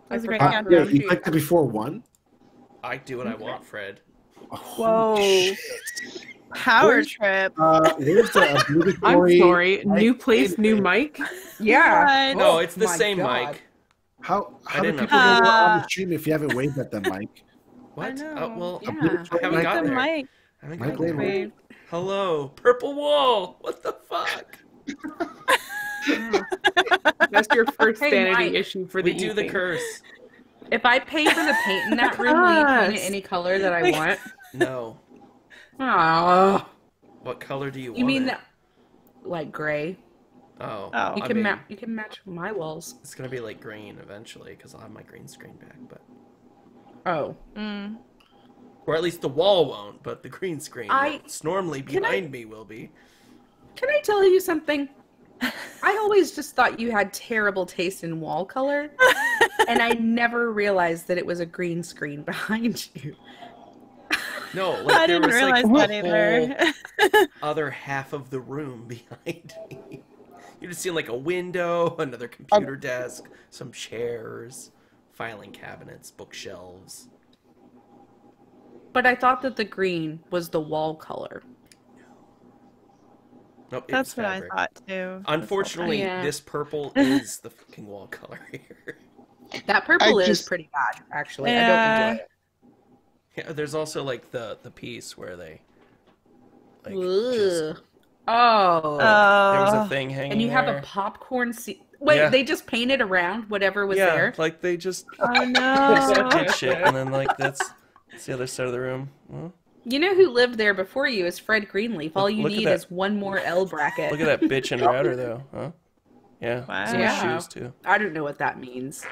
That's a great Yeah, countdown. you clicked it before 1? I do what I want, Fred. Whoa. Shit. Power trip. Where's the obligatory... I'm sorry. New place, new mic? Yeah. What? No, Oh, it's the my same God. mic. How do didn't people know we're on the upgrade. stream if you haven't waved at them, Mike? What? know. Well, Yeah. I haven't got The there. mic. I haven't Mike got there. waved. Hello, purple wall. What the fuck? That's your first Hey, sanity Mike, issue for the We do the evening. curse. If I pay for the paint in that room, will you paint it any color that I want? No. Oh. What color do you want? You mean it? that, like gray? Oh. Oh. You I can mean, you can match my walls. It's gonna be like green eventually because I'll have my green screen back, but Oh. or at least the wall won't, but the green screen that's normally Can I- behind me will be. Can I tell you something? I always just thought you had terrible taste in wall color, and I never realized that it was a green screen behind you. No, like I there didn't was realize like that the either. whole other half of the room behind me. You just see like a window, another computer desk, some chairs, filing cabinets, bookshelves. But I thought that the green was the wall color. Nope, it That's was what I fabric. thought too. Unfortunately, Yeah. this purple is the fucking wall color here. That purple I is just- pretty bad, actually. Yeah. I don't enjoy it. Yeah, there's also like the piece where they like Ugh. just, Oh. there was a thing hanging And you have there. a popcorn Wait, Yeah. they just painted around whatever was yeah, there? like they just Oh no. did shit, and then like that's the other side of the room. Well, You know who lived there before you is Fred Greenleaf. All you Look at need that. is one more L bracket. look at that bitchin' router though, huh? Yeah, Wow. some Yeah. shoes too. I don't know what that means.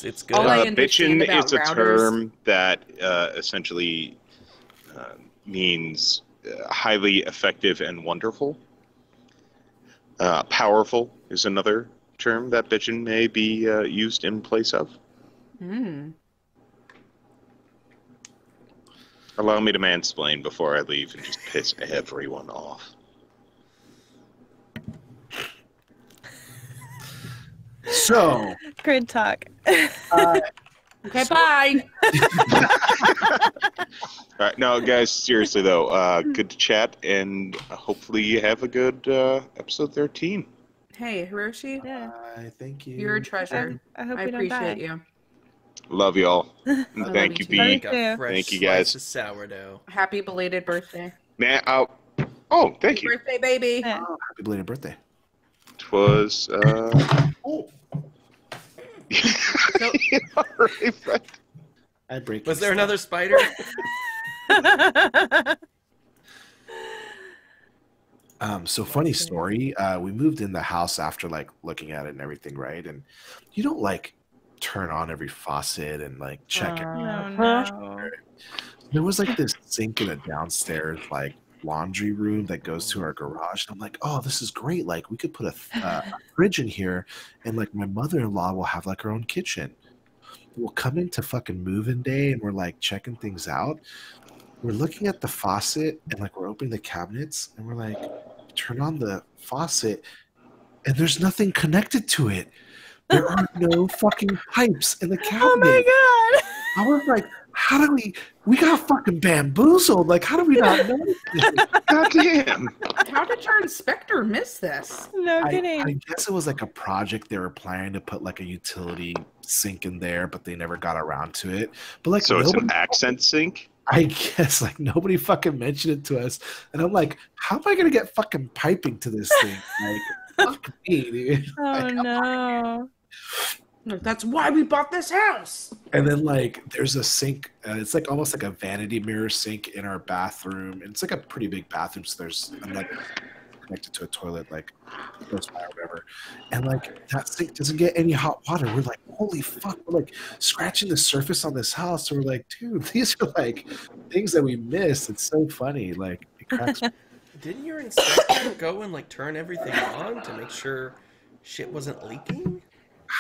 It's good. All I understand Bitchin' about is a routers- term that essentially means highly effective and wonderful. Powerful is another term that bitchin' may be used in place of. Hmm. Allow me to mansplain before I leave and just piss everyone off. So, Grid talk. Okay, bye. All right, no, guys, seriously though, good to chat, and hopefully you have a good episode 13. Hey, Hiroshi, Yeah. thank you. you're a treasure. I hope I we don't die. appreciate you. Love y'all, and love thank you you, too. Love B. you Got too. fresh Thank you, guys. slice of sourdough. Happy belated birthday. Man, oh, thank Happy you. birthday, baby. Yeah. Oh, happy belated birthday. It was. Oh, Alright, Fred. I break. Was your there stuff. another spider? So funny story. We moved in the house after like looking at it and everything, right? And you don't like turn on every faucet and like check it. No, no. There was like this sink in a downstairs like laundry room that goes to our garage. And I'm like, oh, this is great. Like we could put a fridge in here, and like my mother-in-law will have like her own kitchen. We'll come into fucking move-in day, and we're like checking things out. We're looking at the faucet, and like we're opening the cabinets, and we're like, turn on the faucet, and there's nothing connected to it. There are no fucking pipes in the cabinet. Oh my god. I was like, how do we got fucking bamboozled. Like, how do we not know this? God damn. How did your inspector miss this? No I kidding. guess it was like a project they were planning to put like a utility sink in there, but they never got around to it. But like, So it's an nobody, accent sink? I guess like nobody fucking mentioned it to us. And I'm like, how am I gonna get fucking piping to this thing? Like, fuck me, dude. Oh Like, no. That's why we bought this house. and then like there's a sink, it's like almost like a vanity mirror sink in our bathroom, and it's like a pretty big bathroom, so there's like connected to a toilet like close by or whatever, and like that sink doesn't get any hot water. We're like, holy fuck, we're like scratching the surface on this house, so we're like, dude, these are like things that we missed. It's so funny, like it cracks me. Didn't your inspector go and like turn everything on to make sure shit wasn't leaking?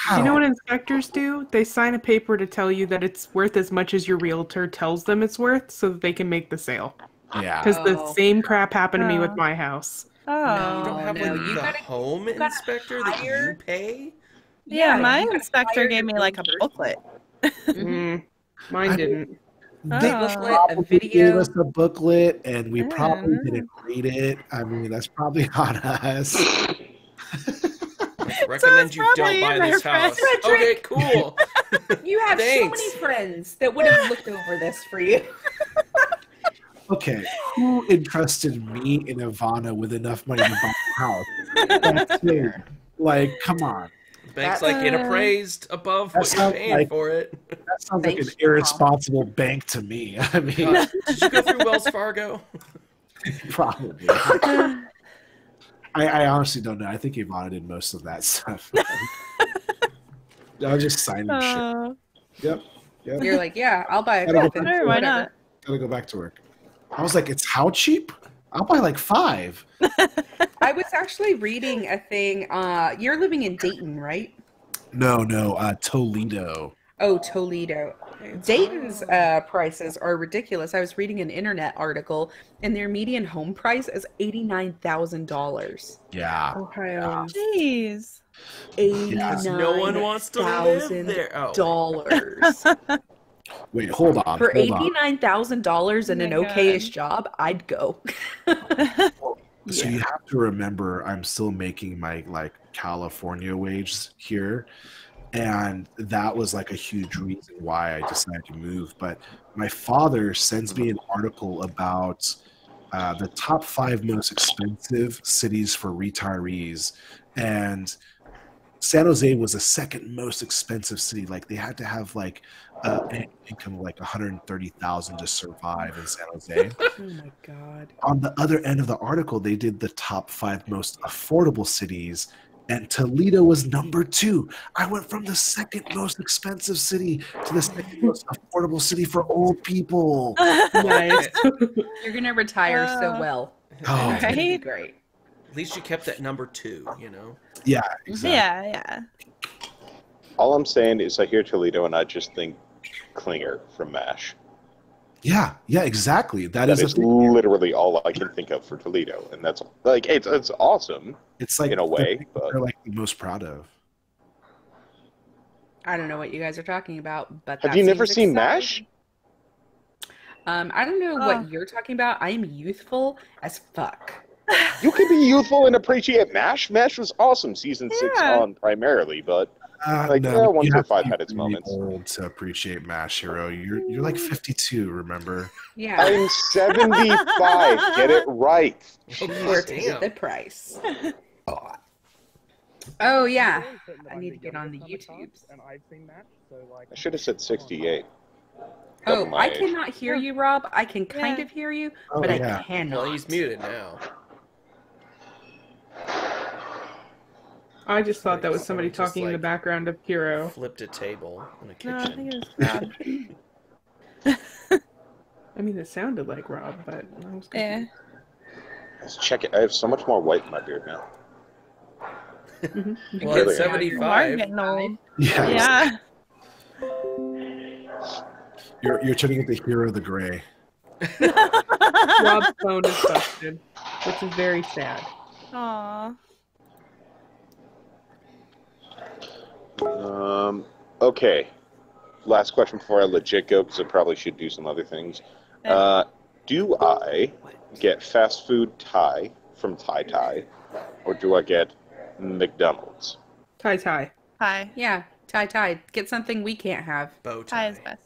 Do you know How? what inspectors do? They sign a paper to tell you that it's worth as much as your realtor tells them it's worth so that they can make the sale. Yeah, Because the Oh. same crap happened to me with Oh. my house. Oh. You don't have no, like you the gotta- home gotta inspector that you hire- pay Yeah, Yeah, my you got inspector hired gave to me go like a first. booklet. Mine didn't. They Oh. Booklet, a probably gave video. us a booklet, and we probably Yeah. didn't read it. I mean, that's probably on us. Recommend it's you don't probably buy in there, this house. Frederick. Okay, cool. You have so many Thanks. friends that would have looked over this for you. Okay, who entrusted me and Ivana with enough money to buy a house? That's it. Like, come on. Bank's That's- like it appraised above That what you're sounds paying like- for it. That sounds like Thanks, an irresponsible bank to me. I mean, Did you go through Wells Fargo? probably. I honestly don't know. I think Ivana did most of that stuff. I was just signing shit. Oh. Yep. You're like, yeah, I'll buy a Gotta go coffin. back to Sure, why work. not? Gotta go back to work. I was like, it's how cheap? I'll buy like 5. I was actually reading a thing. You're living in Dayton, right? No, Toledo. Oh, Toledo. Dayton's prices are ridiculous. I was reading an internet article, and their median home price is $89,000. Yeah. Ohio. Jeez. No one wants to live there. Oh. dollars Wait, hold on. for hold on. $89,000 and Oh an my okayish God. job. I'd go. So you have to remember, I'm still making my like California wage here, and that was like a huge reason why I decided to move. But my father sends me an article about the top 5 most expensive cities for retirees, and San Jose was the second most expensive city. Like they had to have like an income of like 130,000 to survive in San Jose. Oh my god. On the other end of the article, they did the top 5 most affordable cities, and Toledo was number 2. I went from the second most expensive city to the second most affordable city for old people. Nice. You're gonna retire so well. Oh, It's gonna be Right? great. At least you kept that number 2, you know? yeah, exactly. Yeah. All I'm saying is I hear Toledo and I just think Klinger from MASH. Yeah, exactly. That is is a thing. literally all I can think of for Toledo, and that's like it's awesome It's like in a way, the thing but they're like the most proud of. I don't know what you guys are talking about, but have that you never seems seen exciting. MASH? I don't know Oh. what you're talking about. I am youthful as fuck. You can be youthful and appreciate MASH. MASH was awesome, season 6 Yeah. on primarily, but No, yeah, 1 you through have to 5 be had its really moments. old to appreciate MASH, Hero. You're like 52, remember? Yeah. I'm 75. Get it right. Worth Damn. the price. Oh yeah. I need to get on the YouTubes. I should have said 68. Oh, Double my I age. cannot hear you, Rob. I can kind Yeah. of hear you, Oh, but yeah. I cannot. Well, he's muted now. I just thought that was Someone somebody just, talking in the like, background of Hero. Flipped a table in the No, I kitchen. think it was Rob. I mean, it sounded like Rob, but I was Yeah. confused. Let's check it. I have so much more white in my beard now. Well, Really? it's You are 75. getting old. Yeah. Yeah. You're turning into Hero the Gray. Rob's phone is busted, which is very sad. Aw. Okay. Last question before I legit go, because I probably should do some other things. Do I get fast food Thai from Thai Thai, or do I get McDonald's? Tie. Hi. Yeah, tie. Get something we can't have. Bow Hi tie. is best.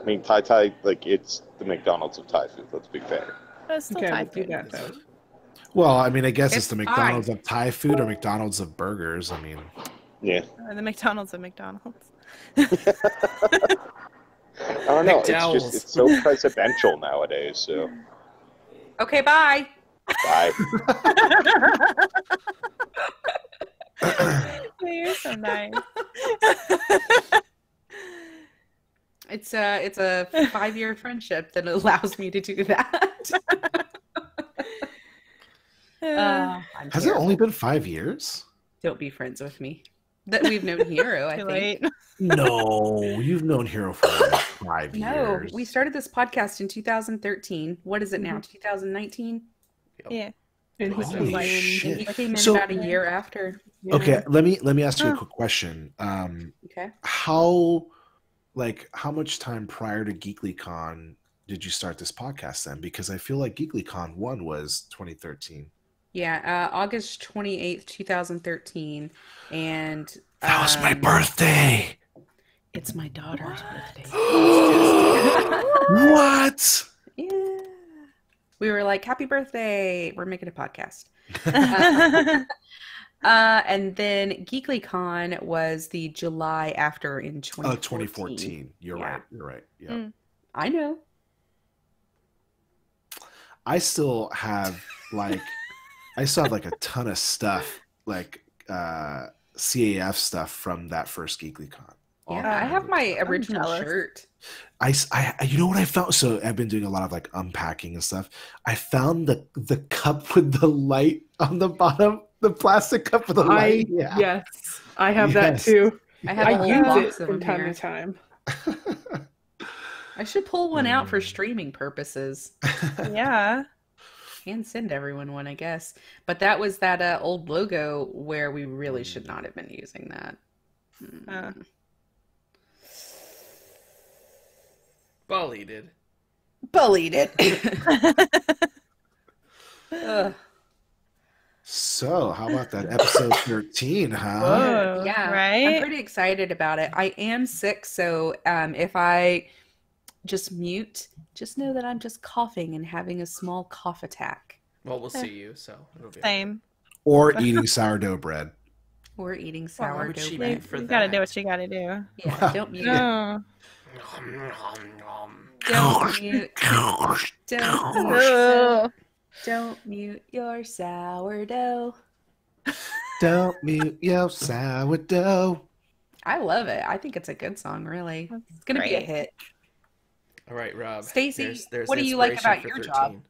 I mean, Thai Thai, like, it's the McDonald's of Thai food. Let's be fair. But it's still Okay, Thai we'll do food. that though. Well, I mean, I guess It's it's the McDonald's of Thai food or McDonald's of burgers. I mean, Yeah. Or the McDonald's of McDonald's. I don't know. McDowell's. It's so presidential nowadays. So, Okay, bye. bye. You're so nice. It's a 5-year friendship that allows me to do that. I'm has it terrible. only been 5 years? Don't be friends with me. That we've known Hero, I Too think. late. No, you've known Hero for like 5 No, years. we started this podcast in 2013. What is it now? 2019? Yeah. And he Holy came in- shit. He came in So- about a year after. Yeah. Okay, let me ask you a Huh. quick question. Okay. How much time prior to GeeklyCon did you start this podcast then? Because I feel like GeeklyCon 1 was 2013. Yeah, August 28th, 2013. And That was my birthday. it's my daughter's birthday. What? Yeah. We were like, happy birthday. We're making a podcast. And then GeeklyCon was the July after in 2014. 2014. You're Yeah. right. You're right. Yeah. Mm. I know. I still have like a ton of stuff like CAF stuff from that first GeeklyCon. Yeah, I have my original jealous. shirt. You know what I found? So I've been doing a lot of like unpacking and stuff. I found the cup with the light on the bottom, the plastic cup with the light. Yeah. Yes, I have that Yes. too. I have a I whole use box it of from them time here. to time. I should pull one out for streaming purposes Yeah. and send everyone one, I guess. But that was that old logo where we really should not have been using that. Bully did. Bullied it. Ugh. So how about that episode 13, huh? Whoa. Yeah, I'm Right? pretty excited about it. I am sick, so if I just mute, just know that I'm just coughing and having a small cough attack. Well, we'll see you, so it'll be Same. Or eating sourdough bread. Or eating Why would sourdough she bread. be for You gotta do that? what you gotta do. Yeah, don't mute. No. Don't mute. Don't mute. Ugh. Don't mute your sourdough. Don't mute your sourdough. I love it. I think it's a good song, really. That's It's gonna be a great. hit. All right, Rob. Stacey, there's what do you like inspiration about for your job?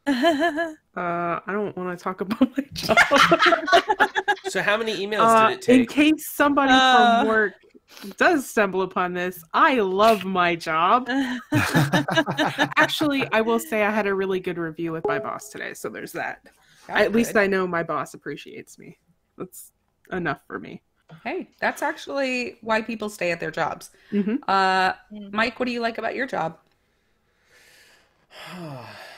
13. I don't want to talk about my job. So how many emails did it In take? case somebody from work does stumble upon this, I love my job. Actually, I will say I had a really good review with my boss today, so there's that. At least I know my boss appreciates me. That's enough for me. Hey, that's actually why people stay at their jobs. Hmm. Mike, what do you like about your job?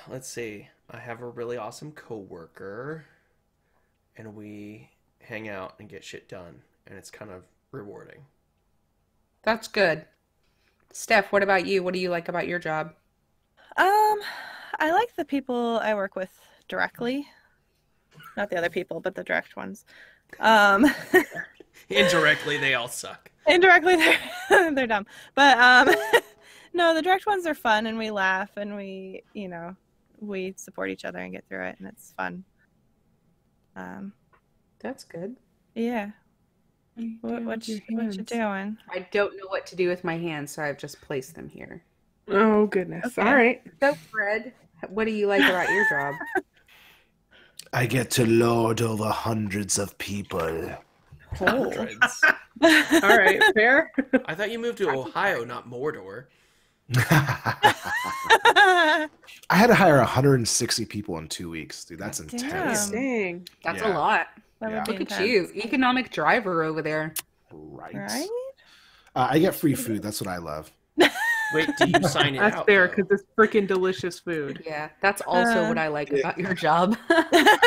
Let's see. I have a really awesome coworker, and we hang out and get shit done, and it's kind of rewarding. That's good. Steph, what about you? What do you like about your job? I like the people I work with directly. Not the other people, but the direct ones. Indirectly, they all suck. Indirectly, they're dumb. But no, the direct ones are fun, and we laugh, and we support each other and get through it, and it's fun. That's good. Yeah. What you doing? I don't know what to do with my hands, so I've just placed them here. Oh, goodness. Okay. All right. So, Fred, what do you like about your job? I get to lord over hundreds of people. Hundreds. All right. Fair. I thought you moved to Ohio, not Mordor. I had to hire 160 people in 2 weeks, dude. That's intense. Dang. That's Yeah. a lot. That Yeah. would be Look at intense. you, economic driver over there. Right. Right? I get free food. That's what I love. Wait, do you sign it That's out? fair though? because it's freaking delicious food. Yeah, that's also what I like about your job. I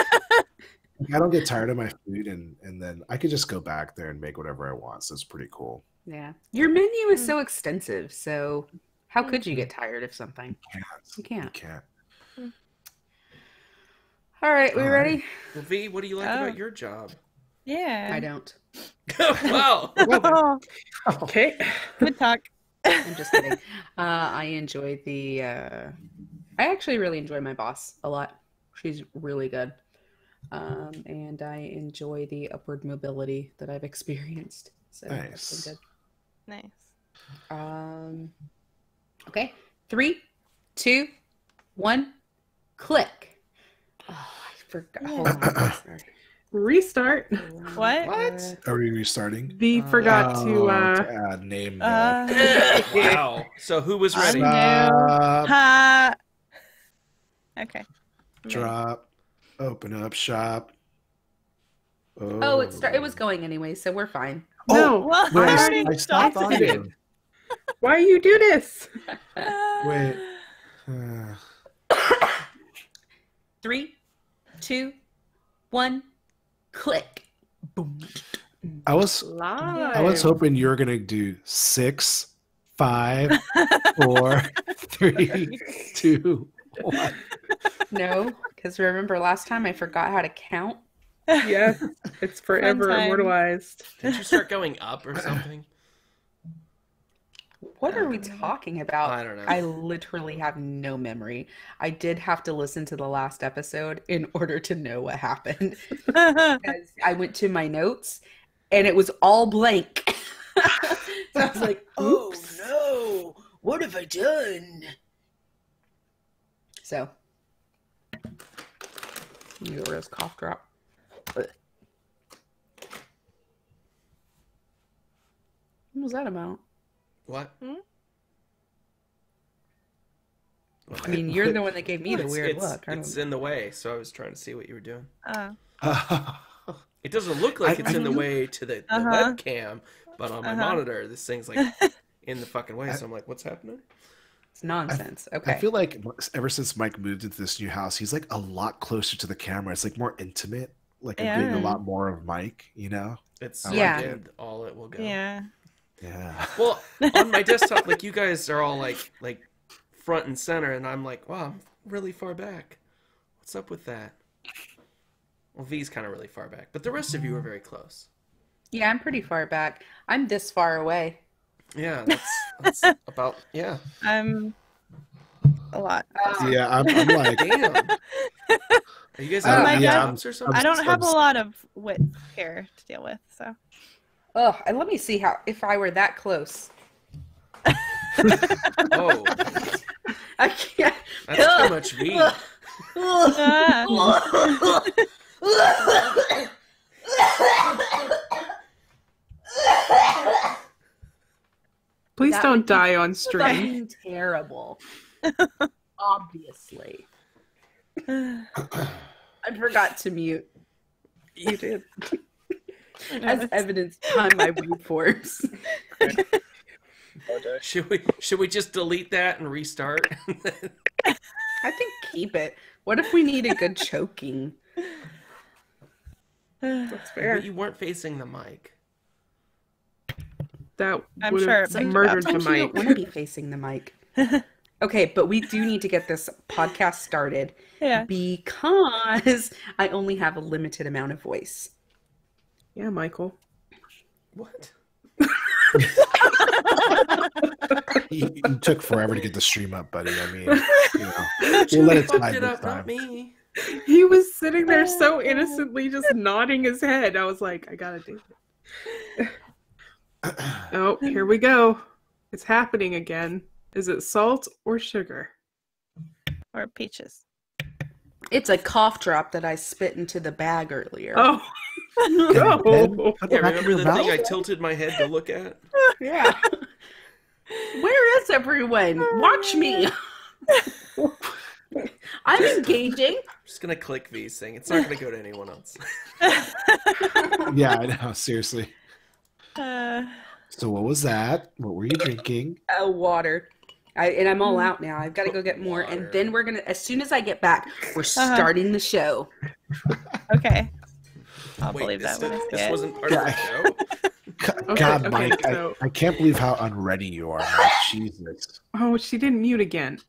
don't get tired of my food, and then I could just go back there and make whatever I want. So it's pretty cool. Yeah, your menu is so extensive. So how could you get tired of something? You can't. You can't. All right, we All ready? Well, V, what do you like Oh. about your job? Yeah. I don't. Wow. Oh, Okay. good talk. I'm just kidding. I enjoy the. I actually really enjoy my boss a lot. She's really good, and I enjoy the upward mobility that I've experienced. So that's been Nice. Nice. good. Okay, 3, 2, 1, click. Oh, I forgot. Hold on. Sorry. Restart. What? What? Are we restarting? V forgot to. add name. Wow. So who was ready? Stop. Ha. Okay. Drop. Open up shop. Oh, it was going anyway, so we're fine. No. Well, Wait, I already I stopped stopped audio. it. Why you do this? Wait. 3, 2, 1, click. Boom. I was Live. hoping you were gonna do 6, 5, 4, 3, 2, 1. No, because remember last time I forgot how to count. Yes, it's forever Fun time. immortalized. Did you start going up or something? What are we talking about? I don't know. I literally have no memory. I did have to listen to the last episode in order to know what happened. Because I went to my notes and it was all blank. So I was like, oops. no! What have I done? So, you go this cough drop. What was that about? What? I mean, you're the one that gave me the weird look. It's in the way, so I was trying to see what you were doing. Oh. It doesn't look like it's in the way to the webcam, but on my monitor, this thing's like in the fucking way. So I'm like, what's happening? It's nonsense. Okay. I feel like ever since Mike moved into this new house, he's like a lot closer to the camera. It's like more intimate. Like I'm getting a lot more of Mike, you know? It's Yeah. all it will go. Yeah. Yeah. Well, on my desktop, like you guys are all like front and center, and I'm like, wow, I'm really far back. What's up with that? Well, V's kind of really far back, but the rest of you are very close. Yeah, I'm pretty far back. I'm this far away. Yeah, that's about I'm a lot. Yeah, I'm like, Damn. Are you guys Oh my having God. jobs or something? I don't have a lot of width here to deal with, so. Oh, and let me see if I were that close. Oh, I can't. that's too much V. Please That don't would be die on stream. Fucking terrible. Obviously. I forgot to mute. You did. As evidenced by my waveforms. Should we just delete that and restart? I think keep it. What if we need a good choking? That's fair. But you weren't facing the mic. That I'm would sure have it picked murdered the Sometimes you don't mic. want to be facing the mic. Okay, but we do need to get this podcast started Yeah. because I only have a limited amount of voice. Yeah, Michael. What? you took forever to get the stream up, buddy. I mean, you know, You we'll let it fucked slide it this up, not time. me. He was sitting there so innocently just nodding his head. I was like, I gotta do it. Oh, here we go. It's happening again. Is it salt or sugar? Or peaches. It's a cough drop that I spit into the bag earlier. Oh, no. Put Yeah, it back in remember your the thing I mouth. tilted my head to look at? Yeah. Where is everyone? Watch me. I'm engaging. I'm just gonna click V's thing. It's not gonna go to anyone else. Yeah, I know. Seriously. Uh, So what was that? What were you drinking? Water. I'm all out now. I've got to go get more. Water. And then we're going to, as soon as I get back, we're starting the show. okay. I'll Wait, believe that when I see this it. wasn't part of the show? God, okay, Mike, so- I can't believe how unready you are. Mike. Jesus. Oh, she didn't mute again.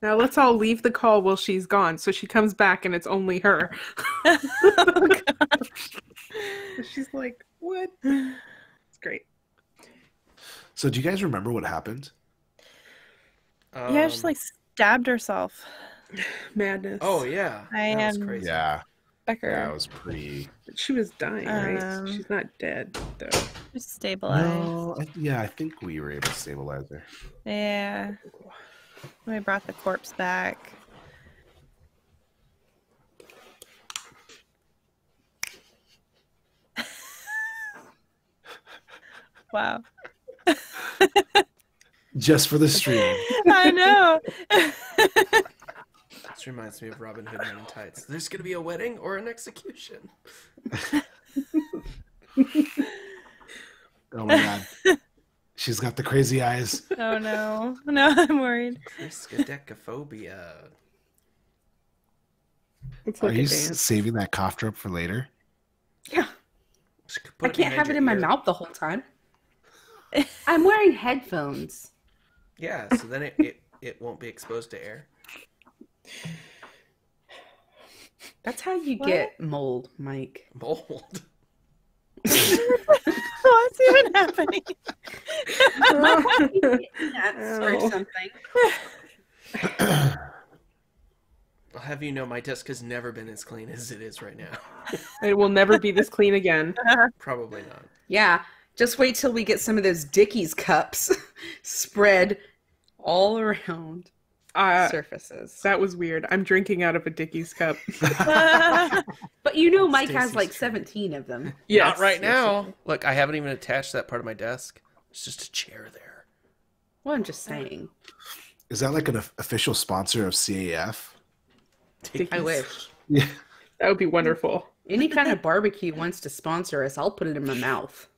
Now let's all leave the call while she's gone. So she comes back and it's only her. She's like, what? It's great. So do you guys remember what happened? Yeah, she like stabbed herself. Madness. Oh yeah, I that was am- crazy. Yeah, Becker. that was pretty. She was dying, right? Um, She's not dead, though. Just stabilized. No, I think we were able to stabilize her. Yeah. We brought the corpse back. Wow. Just for the stream. I know. This reminds me of Robin Hood Men in Tights. There's going to be a wedding or an execution. Oh my god. She's got the crazy eyes. Oh no. No, I'm worried. Triskaidekaphobia. It's Are like you a dance. saving that cough drop for later? Yeah. Put I can't behind have it your in my ear. mouth the whole time. I'm wearing headphones. Yeah, so then it won't be exposed to air. That's how you What? get mold, Mike. Mold. What's even happening? Or Ow. something. I'll have you know my desk has never been as clean as it is right now. It will never be this clean again. Probably not. Yeah, just wait till we get some of those Dickies cups spread all around surfaces. That was weird. I'm drinking out of a Dickies cup. But you know Mike has Stacy's like trying. 17 of them. Yes, Not right yes, now. Look, I haven't even attached that part of my desk. It's just a chair there. Well, I'm just saying. Is that like an official sponsor of CAF? I wish. Yeah. That would be wonderful. Any kind of barbecue wants to sponsor us, I'll put it in my mouth.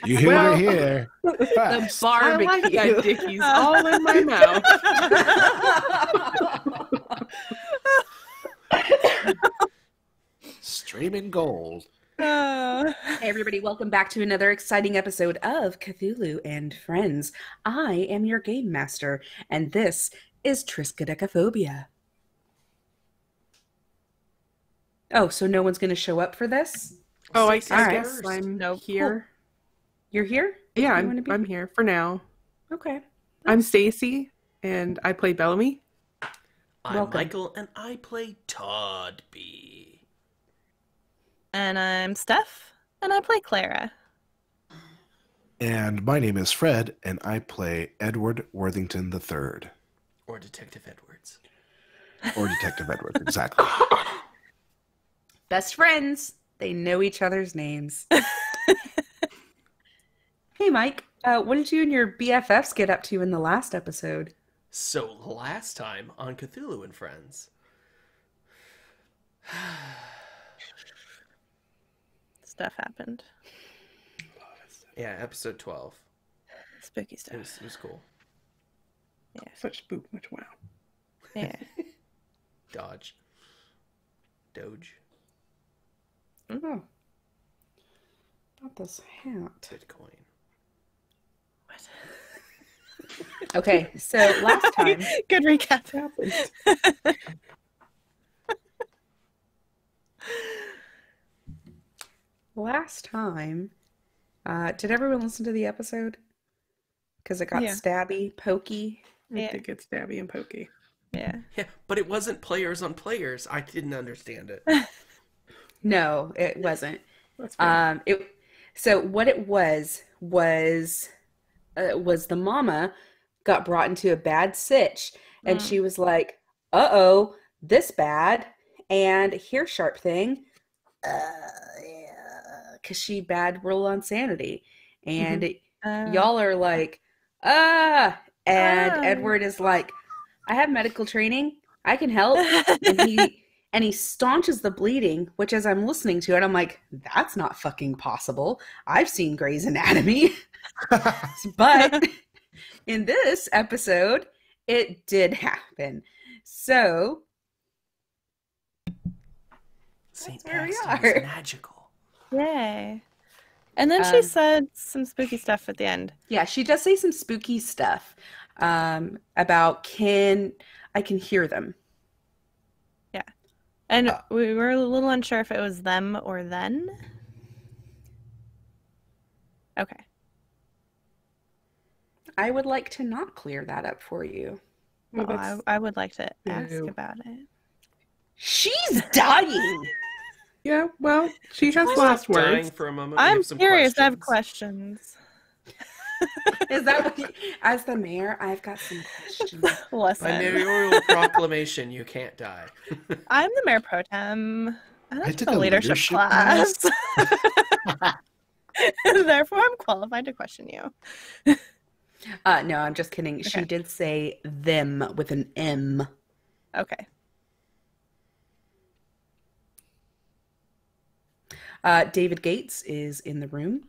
You hear Well, it here. The First. I like barbecue. that Dickies all in my mouth. Streaming gold. Oh. Hey everybody, welcome back to another exciting episode of Cthulhu and Friends. I am your game master, and this is Triskaidekaphobia. Oh, so no one's going to show up for this? Oh, I Six hours. guess I'm Nope. here. You're here? Yeah, You wanna be- I'm here for now. Okay. I'm Stacy, and I play Bellamy. I'm Welcome. Michael, and I play Todd B. And I'm Steph, and I play Clara. And my name is Fred, and I play Edward Worthington III. Or Detective Edwards. Or Detective Edward, exactly. Best friends. They know each other's names. Hey, Mike. What did you and your BFFs get up to in the last episode? So last time on Cthulhu and Friends, Stuff happened. yeah, episode 12. Spooky It stuff. was cool. Such spook, much wow. Yeah. Doge. Oh. About this hat. Bitcoin. What? Okay, so last time. Good recap. Last time, did everyone listen to the episode? Because it got Yeah. stabby, pokey. I Yeah. think it's stabby and pokey. Yeah. Yeah, but it wasn't players on players. I didn't understand it. No, it wasn't. That's fair. So what it was the mama got brought into a bad sitch, and she was like, "Uh-oh, this bad," and here sharp thing, because she bad roll on sanity, and y'all are like, and Edward is like, "I have medical training, I can help," and he staunches the bleeding, which as I'm listening to it, I'm like, that's not fucking possible. I've seen Grey's Anatomy. But in this episode, it did happen. So St. where we Paxton are. is magical. Yay. And then she Um, said some spooky stuff at the end. yeah, she does say some spooky stuff about I can hear them. And we were a little unsure if it was them or then. Okay. I would like to not clear that up for you. Well, Well, that's- I would like to ask Ew. about it. She's dying. yeah, well, she has Please last stop dying words. for a moment. We I'm have some curious. I have questions. questions. Is that what as the mayor, I've got some questions. By Listen, mayoral proclamation, you can't die. I'm the mayor pro tem. I took took a a leadership leadership class. Therefore, I'm qualified to question you. No, I'm just kidding. She Okay. did say them with an M. Okay. David Gates is in the room.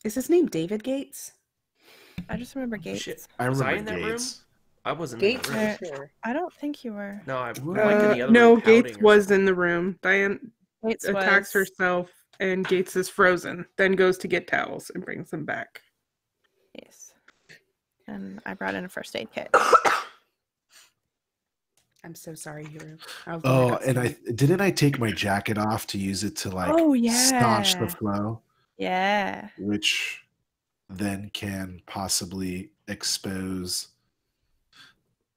Is his name David Gates? I just remember Gates. Shit. I Was I remember in that room? Gates. I wasn't Gates in that room. for sure. I don't think you were. No, I'm What? like in the other No, room Gates pouting or was something. in the room. Diane Gates attacks was. herself, and Gates is frozen. Then goes to get towels and brings them back. Yes. And I brought in a first aid kit. I'm so sorry, Hero. I was Oh, and didn't I take my jacket off to use it to like Oh, staunch the yeah. flow, Yeah. which then can possibly expose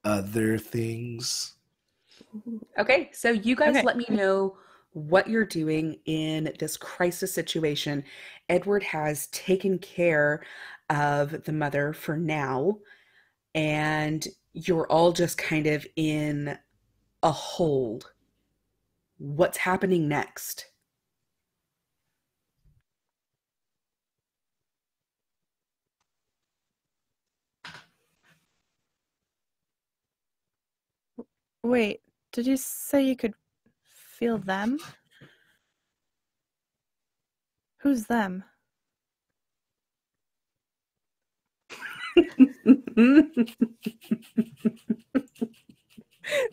other things. Okay, so you guys Okay. let me know what you're doing in this crisis situation. Edward has taken care of the mother for now, and you're all just kind of in a hold. What's happening next? Wait, did you say you could feel them? Who's them?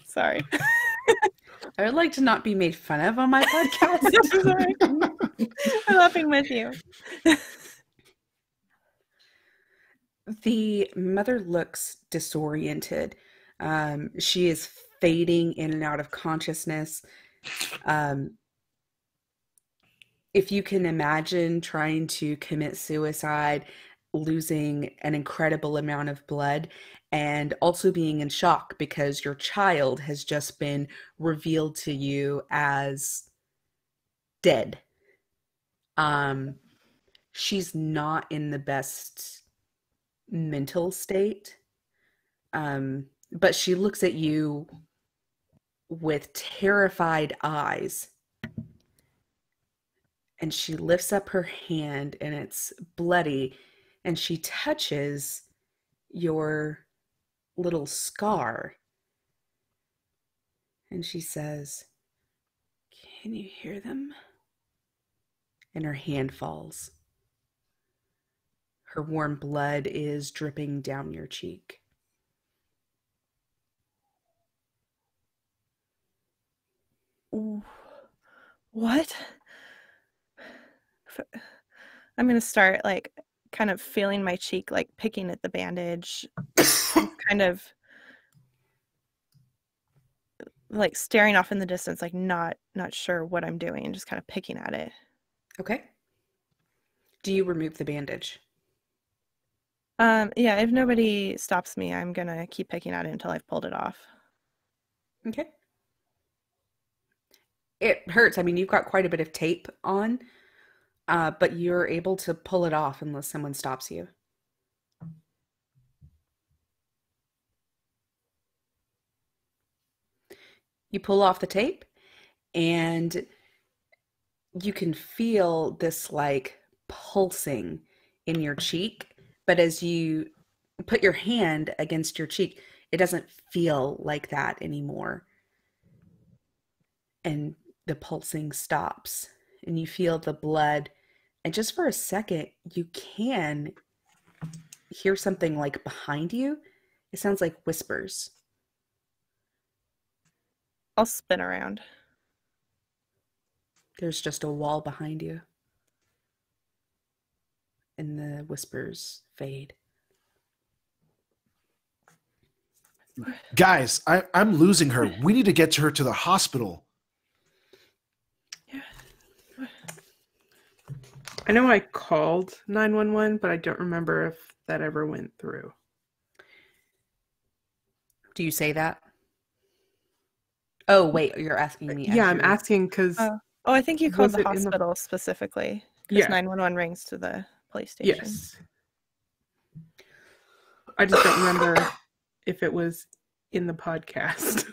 Sorry. I would like to not be made fun of on my podcast. I'm sorry. I'm laughing with you. The mother looks disoriented. She is fading in and out of consciousness. If you can imagine trying to commit suicide, losing an incredible amount of blood, and also being in shock because your child has just been revealed to you as dead. She's not in the best mental state. But she looks at you with terrified eyes. And she lifts up her hand and it's bloody. And she touches your little scar. And she says, "Can you hear them?" And her hand falls. Her warm blood is dripping down your cheek. What? I'm gonna start like kind of feeling my cheek, like picking at the bandage, kind of like staring off in the distance, like not sure what I'm doing, just kind of picking at it. Okay. Do you remove the bandage? Yeah, if nobody stops me, I'm gonna keep picking at it until I've pulled it off. Okay. It hurts. I mean, you've got quite a bit of tape on, but you're able to pull it off unless someone stops you. You pull off the tape, and you can feel this like pulsing in your cheek. But as you put your hand against your cheek, it doesn't feel like that anymore. And the pulsing stops, and you feel the blood. And just for a second, you can hear something like behind you. It sounds like whispers. I'll spin around. There's just a wall behind you. And the whispers fade. Guys, I'm losing her. We need to get her to the hospital. I know I called 911, but I don't remember if that ever went through. Do you say that? Oh, wait, you're asking me. Yeah, I'm asking because... Oh, I think you called Was the it in the- hospital specifically. Because Yeah. 911 rings to the police station. Yes. I just don't remember if it was in the podcast.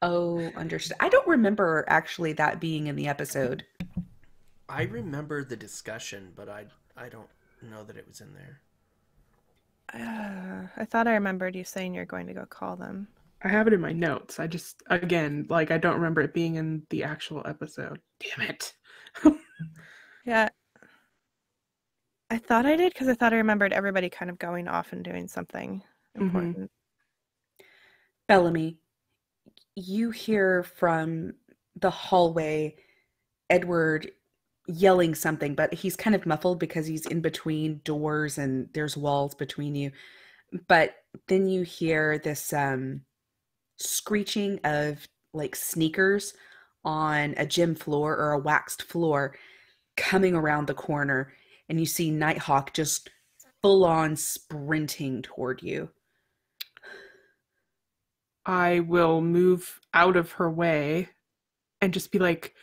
Oh, understood. I don't remember actually that being in the episode. I remember the discussion, but I don't know that it was in there. I thought I remembered you saying you're going to go call them. I have it in my notes. I just, again, like, I don't remember it being in the actual episode. Damn it. Yeah. I thought I did because I thought I remembered everybody kind of going off and doing something important. Bellamy, you hear from the hallway Edward yelling something, but he's kind of muffled because he's in between doors and there's walls between you. But then you hear this screeching of like sneakers on a gym floor or a waxed floor coming around the corner, and you see Nighthawk just full on sprinting toward you. I will move out of her way and just be like,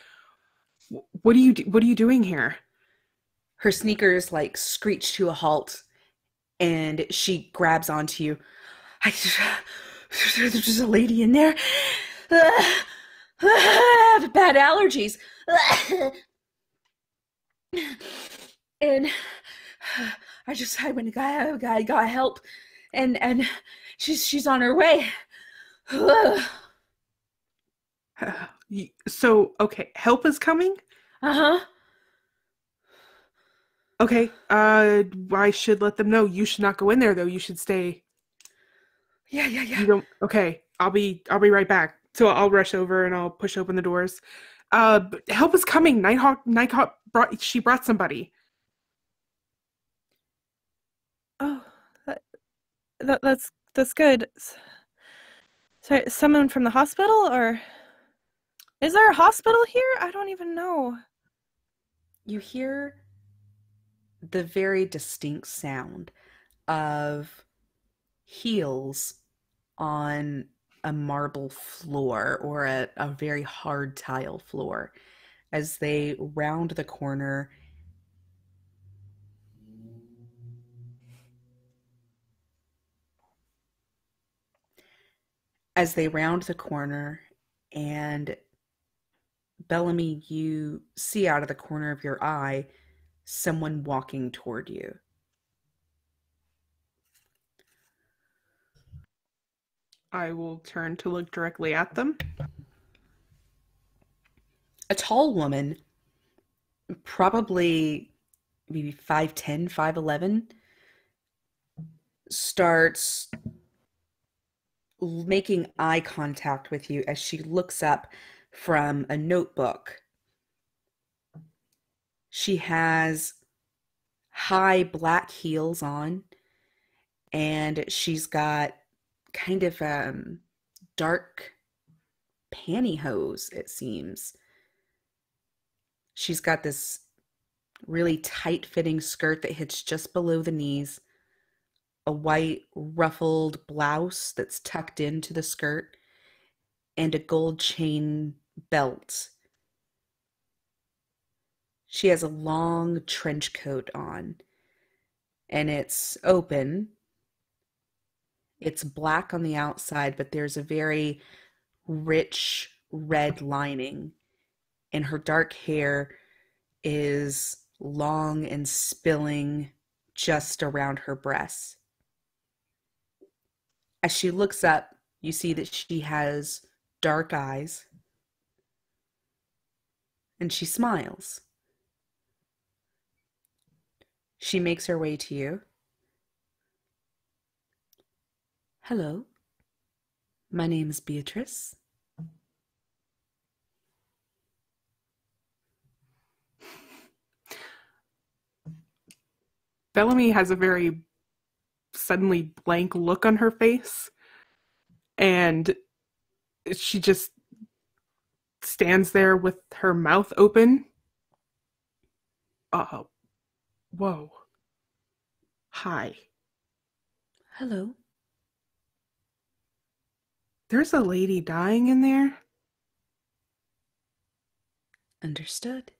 what are you doing here? Her sneakers like screech to a halt, and she grabs onto you. There's a lady in there. I have bad allergies. And I went and got help, and she's on her way. So, okay, help is coming? Uh-huh. Okay, I should let them know. You should not go in there, though. You should stay. Yeah. You don't. Okay, I'll be right back. So I'll rush over and I'll push open the doors. Help is coming. Nighthawk brought somebody. Oh, that's good. Sorry, someone from the hospital, or is there a hospital here? I don't even know. You hear the very distinct sound of heels on a marble floor or a very hard tile floor as they round the corner. As they round the corner, and Bellamy, you see out of the corner of your eye someone walking toward you. I will turn to look directly at them. A tall woman, probably maybe 5'10", 5'11", starts making eye contact with you as she looks up from a notebook. She has high black heels on, and she's got kind of dark pantyhose, it seems. She's got this really tight-fitting skirt that hits just below the knees, a white ruffled blouse that's tucked into the skirt, and a gold chain belt. She has a long trench coat on, and it's open. It's black on the outside, but there's a very rich red lining, and her dark hair is long and spilling just around her breasts. As she looks up, you see that she has dark eyes, and she smiles. She makes her way to you. Hello, my name is Beatrice. Bellamy has a very suddenly blank look on her face, and she just stands there with her mouth open. Whoa. Hi. Hello. There's a lady dying in there? Understood.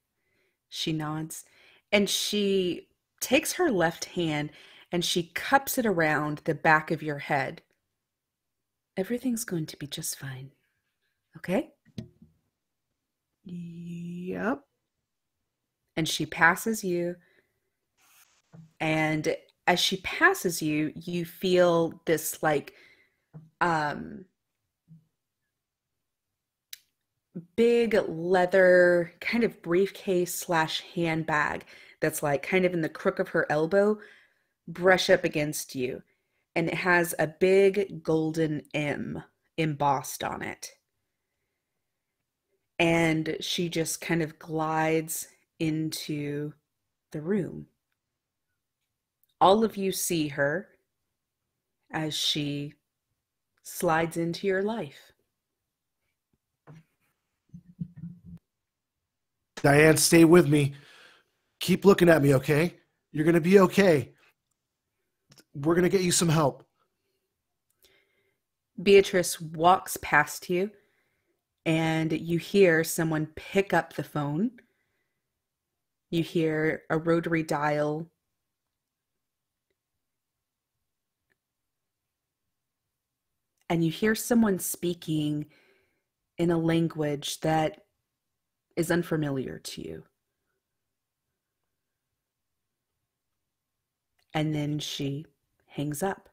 She nods, and she takes her left hand and she cups it around the back of your head. Everything's going to be just fine. Okay? Yep. And she passes you, and as she passes you, you feel this like um big leather kind of briefcase slash handbag that's like kind of in the crook of her elbow brush up against you. And it has a big golden M embossed on it. And she just kind of glides into the room. All of you see her as she slides into your life. Diane, stay with me. Keep looking at me, okay? You're going to be okay. We're going to get you some help. Beatrice walks past you, and you hear someone pick up the phone. You hear a rotary dial. And you hear someone speaking in a language that is unfamiliar to you. And then she hangs up,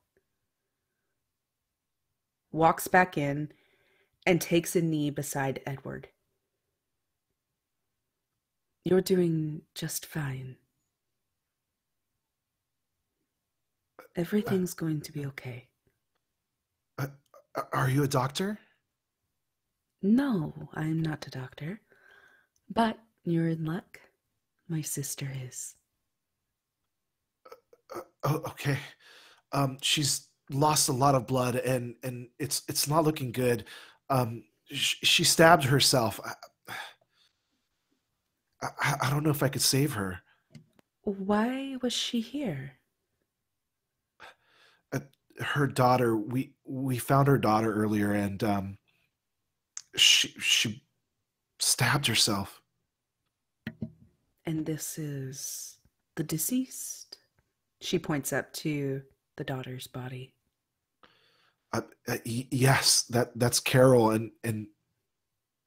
walks back in, and takes a knee beside Edward. You're doing just fine. Everything's going to be okay. Are you a doctor? No, I'm not a doctor. But you're in luck. My sister is. Okay. She's lost a lot of blood, and it's not looking good. She stabbed herself. I don't know if I could save her. Why was she here? Her daughter. We found her daughter earlier, and she stabbed herself. And this is the deceased? She points up to the daughter's body. Yes, that's Carol, and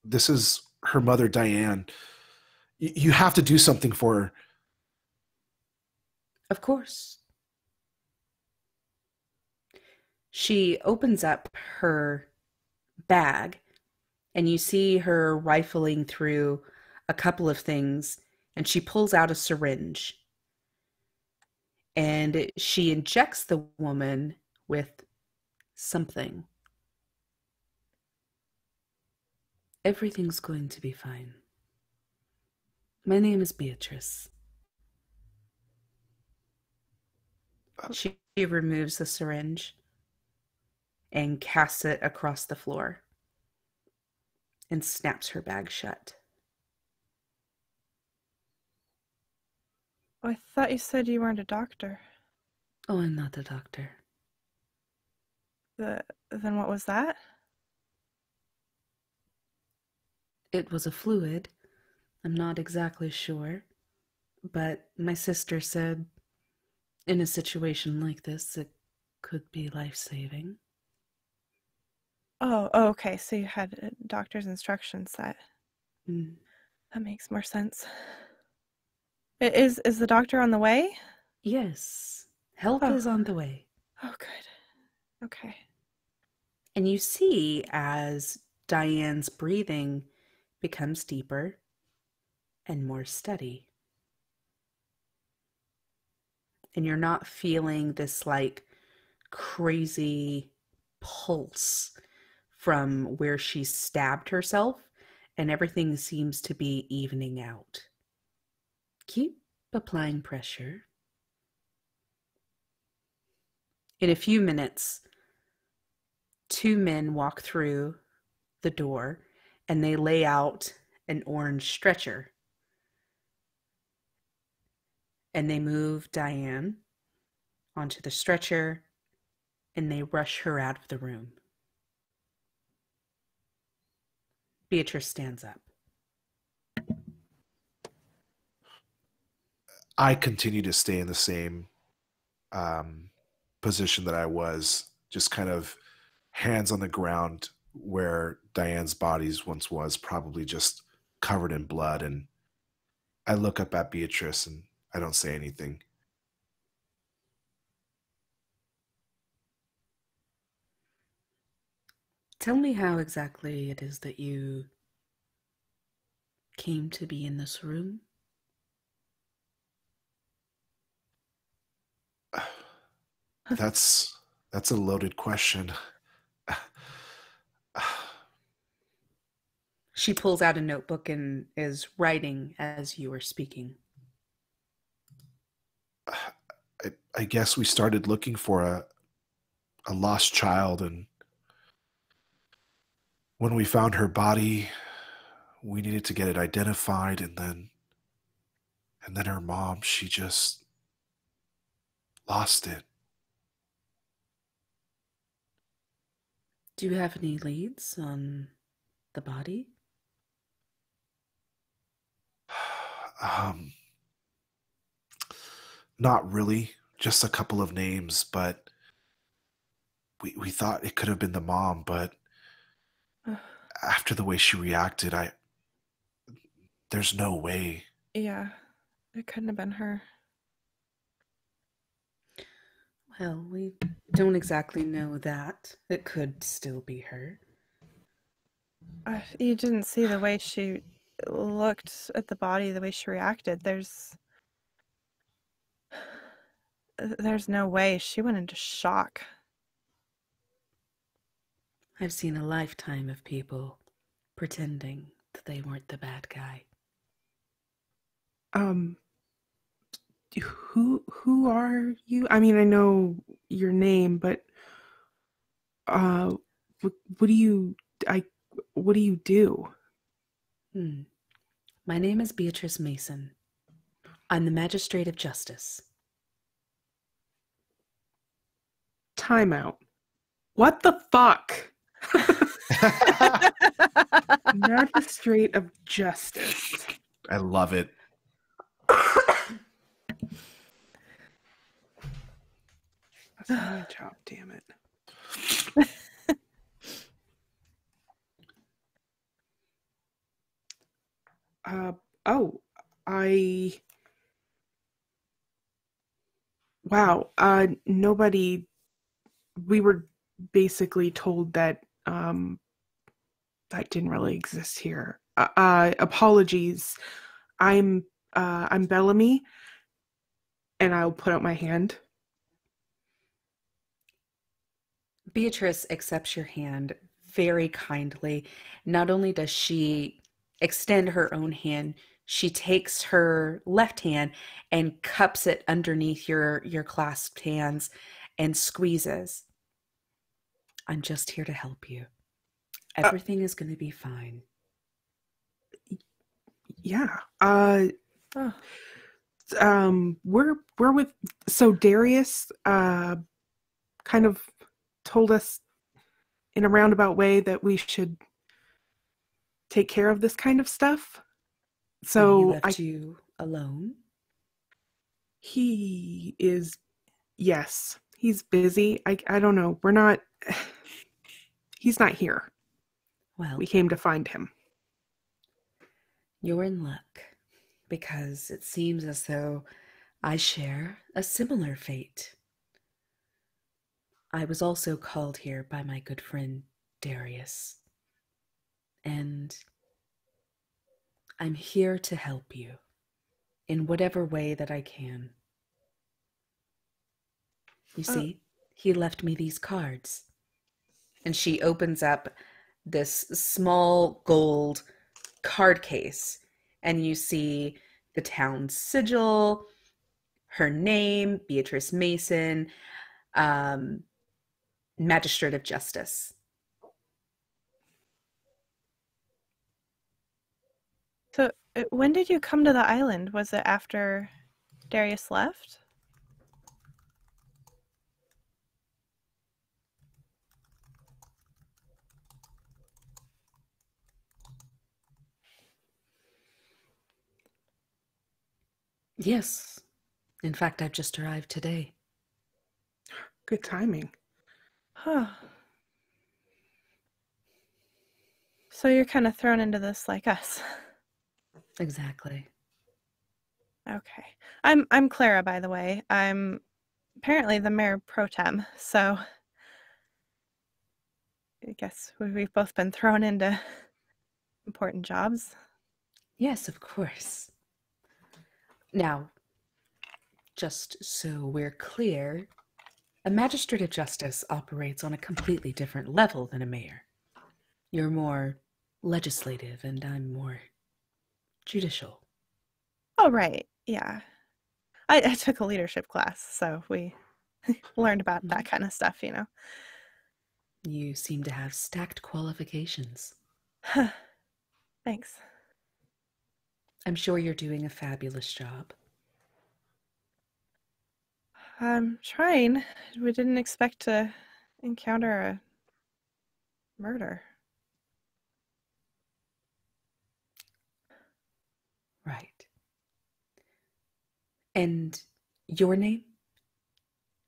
this is her mother, Diane. You have to do something for her. Of course. She opens up her bag, and you see her rifling through a couple of things, and she pulls out a syringe. And she injects the woman with something. Everything's going to be fine. My name is Beatrice. She removes the syringe and casts it across the floor and snaps her bag shut. Oh, I thought you said you weren't a doctor. Oh, I'm not a doctor. Then what was that? It was a fluid. I'm not exactly sure. But my sister said in a situation like this, it could be life-saving. Oh, okay. So you had a doctor's instructions set. That makes more sense. Is the doctor on the way? Yes. Help is on the way. Oh, good. Okay. And you see as Diane's breathing becomes deeper and more steady. And you're not feeling this like crazy pulse from where she stabbed herself, and everything seems to be evening out. Keep applying pressure. In a few minutes, 2 men walk through the door and they lay out an orange stretcher. And they move Diane onto the stretcher and they rush her out of the room. Beatrice stands up. I continue to stay in the same position that I was, just kind of hands on the ground where Diane's body once was, probably just covered in blood. And I look up at Beatrice and I don't say anything. Tell me how exactly it is that you came to be in this room. That's a loaded question. She pulls out a notebook and is writing as you are speaking. I guess we started looking for a lost child, and when we found her body, we needed to get it identified, and then her mom, she just lost it. Do you have any leads on the body? Not really, just a couple of names, but we thought it could have been the mom, but after the way she reacted, there's no way. Yeah, it couldn't have been her. Well, we don't exactly know that. It could still be her. You didn't see the way she looked at the body, the way she reacted. There's no way. She went into shock. I've seen a lifetime of people pretending that they weren't the bad guy. Who are you? I mean, I know your name, but what do you do? My name is Beatrice Mason. I'm the Magistrate of Justice. Timeout. What the fuck? Magistrate of Justice. I love it. That's my job, damn it. Nobody, we were basically told that that didn't really exist here. Apologies. I'm Bellamy, and I'll put out my hand. Beatrice accepts your hand very kindly. Not only does she extend her own hand, she takes her left hand and cups it underneath your clasped hands and squeezes. I'm just here to help you. Everything is going to be fine. Yeah. We're with, so Darius kind of told us in a roundabout way that we should take care of this kind of stuff. So he left you alone? He is, yes, he's busy. I don't know. He's not here. Well, we came to find him. You're in luck, because it seems as though I share a similar fate. I was also called here by my good friend Darius, and I'm here to help you in whatever way that I can. You see, he left me these cards. And she opens up this small gold card case, and you see the town's sigil, her name, Beatrice Mason, Magistrate of Justice. So, when did you come to the island? Was it after Darius left? Yes. In fact, I've just arrived today. Good timing. Huh. So you're kind of thrown into this like us. Exactly. Okay. I'm Clara, by the way. I'm apparently the mayor pro tem, so I guess we've both been thrown into important jobs. Yes, of course. Now, just so we're clear, a magistrate of justice operates on a completely different level than a mayor. You're more legislative, and I'm more judicial. Oh, right. Yeah. I took a leadership class, so we learned about that kind of stuff, you know. You seem to have stacked qualifications. Thanks. I'm sure you're doing a fabulous job. I'm trying. We didn't expect to encounter a murder. Right. And your name?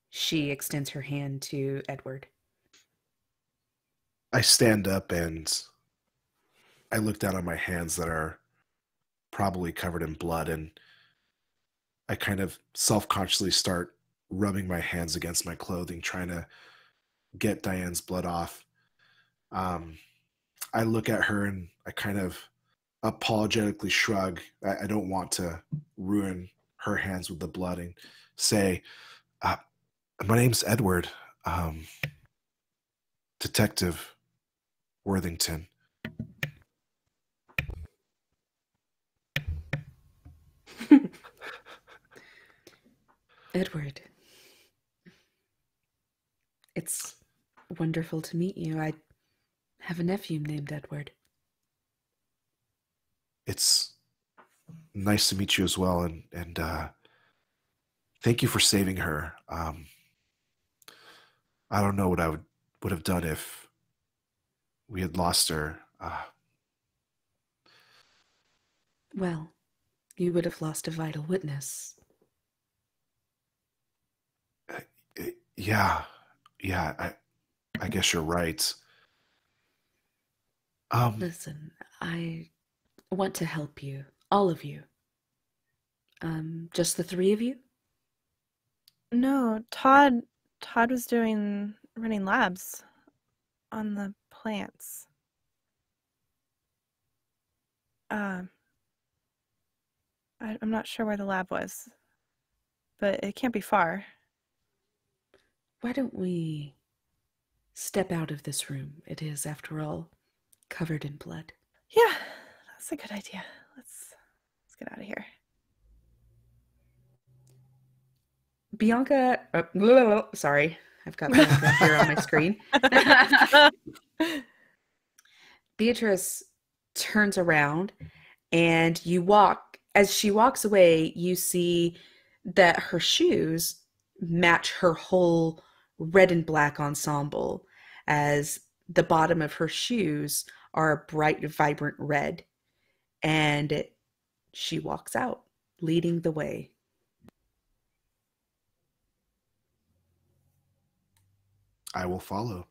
She extends her hand to Edward. I stand up and I look down on my hands that are probably covered in blood, and I kind of self-consciously start rubbing my hands against my clothing, trying to get Diane's blood off. I look at her and I kind of apologetically shrug. I don't want to ruin her hands with the blood, and say, my name's Edward, Detective Worthington. Edward, it's wonderful to meet you. I have a nephew named Edward. It's nice to meet you as well, and thank you for saving her. I don't know what I would have done if we had lost her. Well, you would have lost a vital witness. Yeah, I guess you're right. Listen, I want to help you, all of you. Just the three of you? No, Todd was running labs on the plants. I'm not sure where the lab was, but it can't be far. Why don't we step out of this room? It is, after all, covered in blood. Yeah, that's a good idea. Let's get out of here. Bianca, sorry, I've got Bianca here on my screen. Beatrice turns around, and as she walks away, you see that her shoes match her whole red and black ensemble, as the bottom of her shoes are a bright, vibrant red. And she walks out, leading the way. I will follow.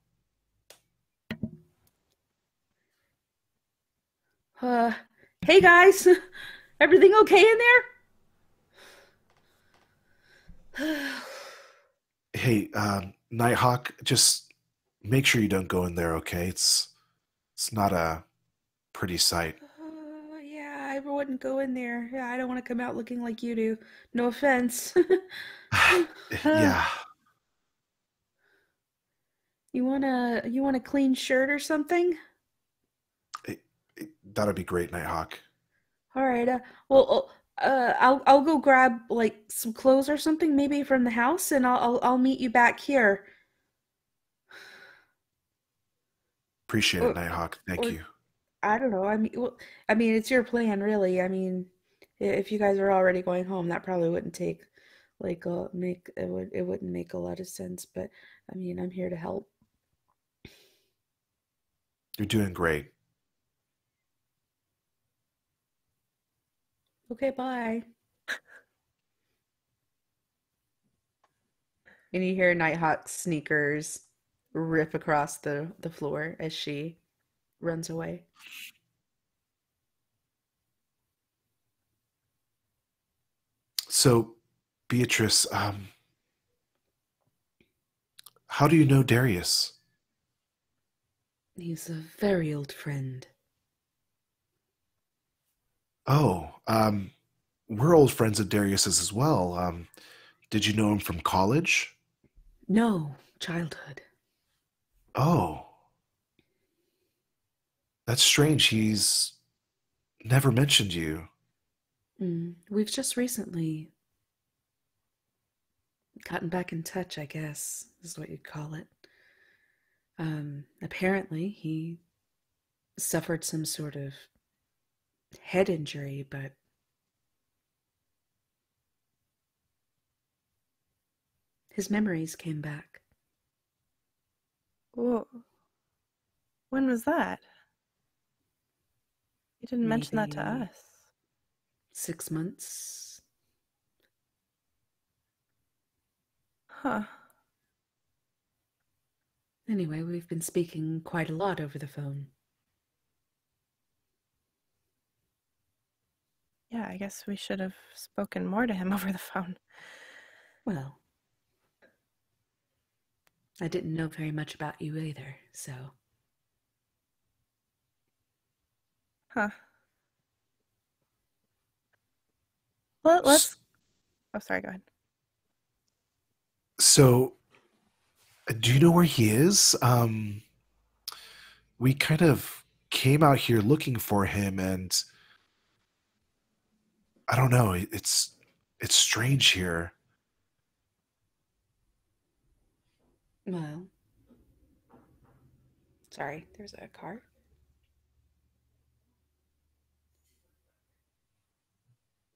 Hey guys, everything okay in there? Hey, Nighthawk, just make sure you don't go in there, okay? It's not a pretty sight. Yeah, I wouldn't go in there. Yeah, I don't want to come out looking like you do. No offense. Yeah. You want a clean shirt or something? That'd be great, Nighthawk. All right. I'll go grab like some clothes or something, maybe from the house, and I'll meet you back here. Appreciate it, Nighthawk. Thank you. I don't know. I mean, it's your plan, really. I mean, if you guys are already going home, that probably wouldn't take it wouldn't make a lot of sense. But I mean, I'm here to help. You're doing great. Okay, bye. And you hear Nighthawk's sneakers rip across the floor as she runs away. So, Beatrice, how do you know Darius? He's a very old friend. Oh, we're old friends of Darius's as well. Did you know him from college? No, childhood. Oh, that's strange. He's never mentioned you. We've just recently gotten back in touch, I guess, is what you'd call it. Apparently, he suffered some sort of head injury, but his memories came back. Whoa. When was that? You didn't mention that to Maybe us. 6 months. Huh. Anyway, we've been speaking quite a lot over the phone. Yeah, I guess we should have spoken more to him over the phone. Well, I didn't know very much about you either, so. Huh. Well, let's... Oh, sorry, go ahead. So, do you know where he is? We kind of came out here looking for him, and I don't know. It's strange here. Well, sorry, there's a car.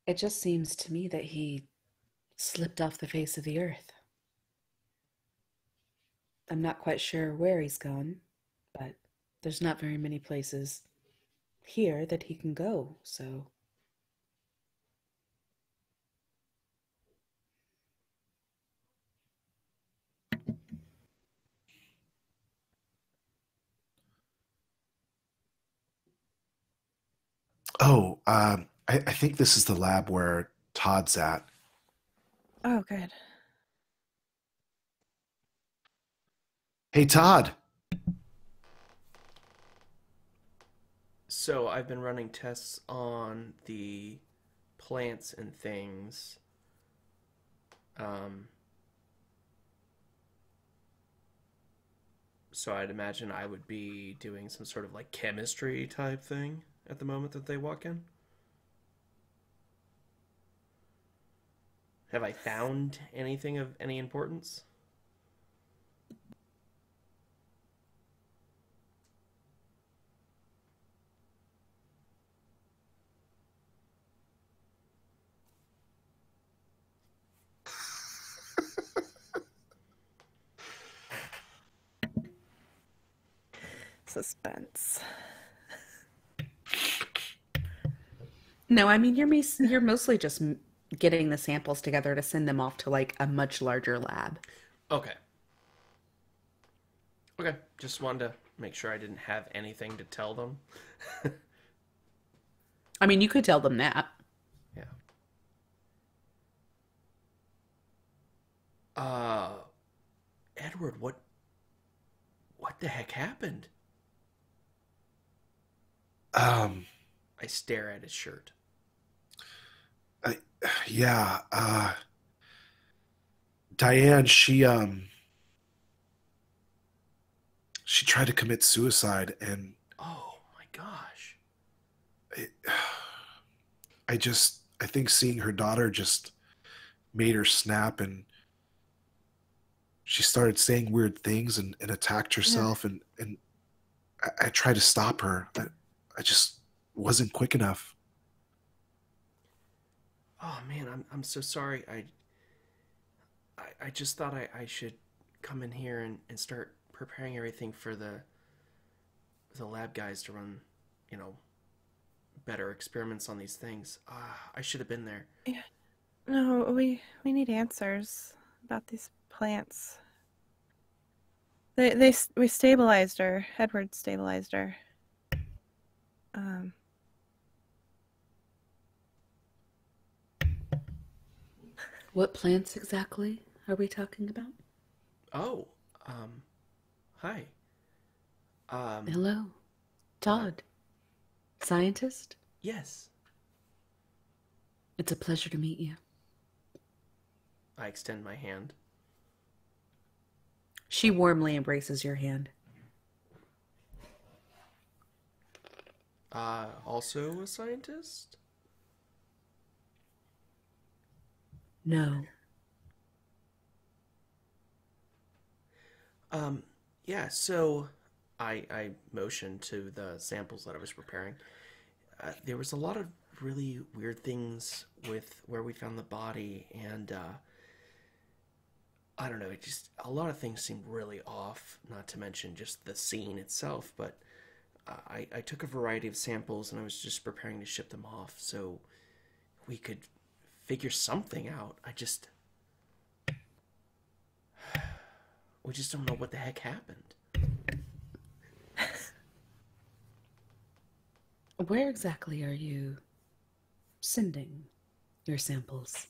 It just seems to me that he slipped off the face of the earth. I'm not quite sure where he's gone, but there's not very many places here that he can go, so. Oh, I think this is the lab where Todd's at. Oh, good. Hey, Todd. So I've been running tests on the plants and things. So I'd imagine I would be doing some sort of like chemistry type thing at the moment that they walk in. Have I found anything of any importance? Suspense. No, I mean, you're mostly just getting the samples together to send them off to like a much larger lab. Okay. Okay, just wanted to make sure I didn't have anything to tell them. I mean, you could tell them that. Yeah. Edward, what the heck happened? I stare at his shirt. Yeah, Diane, she tried to commit suicide, and Oh my gosh. I think seeing her daughter just made her snap, and she started saying weird things and attacked herself, and I tried to stop her. I just wasn't quick enough. Oh man, I'm so sorry. I just thought I should come in here and start preparing everything for the lab guys to run, you know, better experiments on these things. I should have been there. Yeah. No, we need answers about these plants. We stabilized her. Edward stabilized her. What plants exactly are we talking about? Oh, hi. Hello, Todd. Scientist? Yes. It's a pleasure to meet you. I extend my hand. She warmly embraces your hand. Also a scientist? No. Yeah, so I motioned to the samples that I was preparing. There was a lot of really weird things with where we found the body, and I don't know, it just, a lot of things seemed really off, not to mention just the scene itself, but I took a variety of samples and I was just preparing to ship them off so we could figure something out. We just don't know what the heck happened. Where exactly are you sending your samples?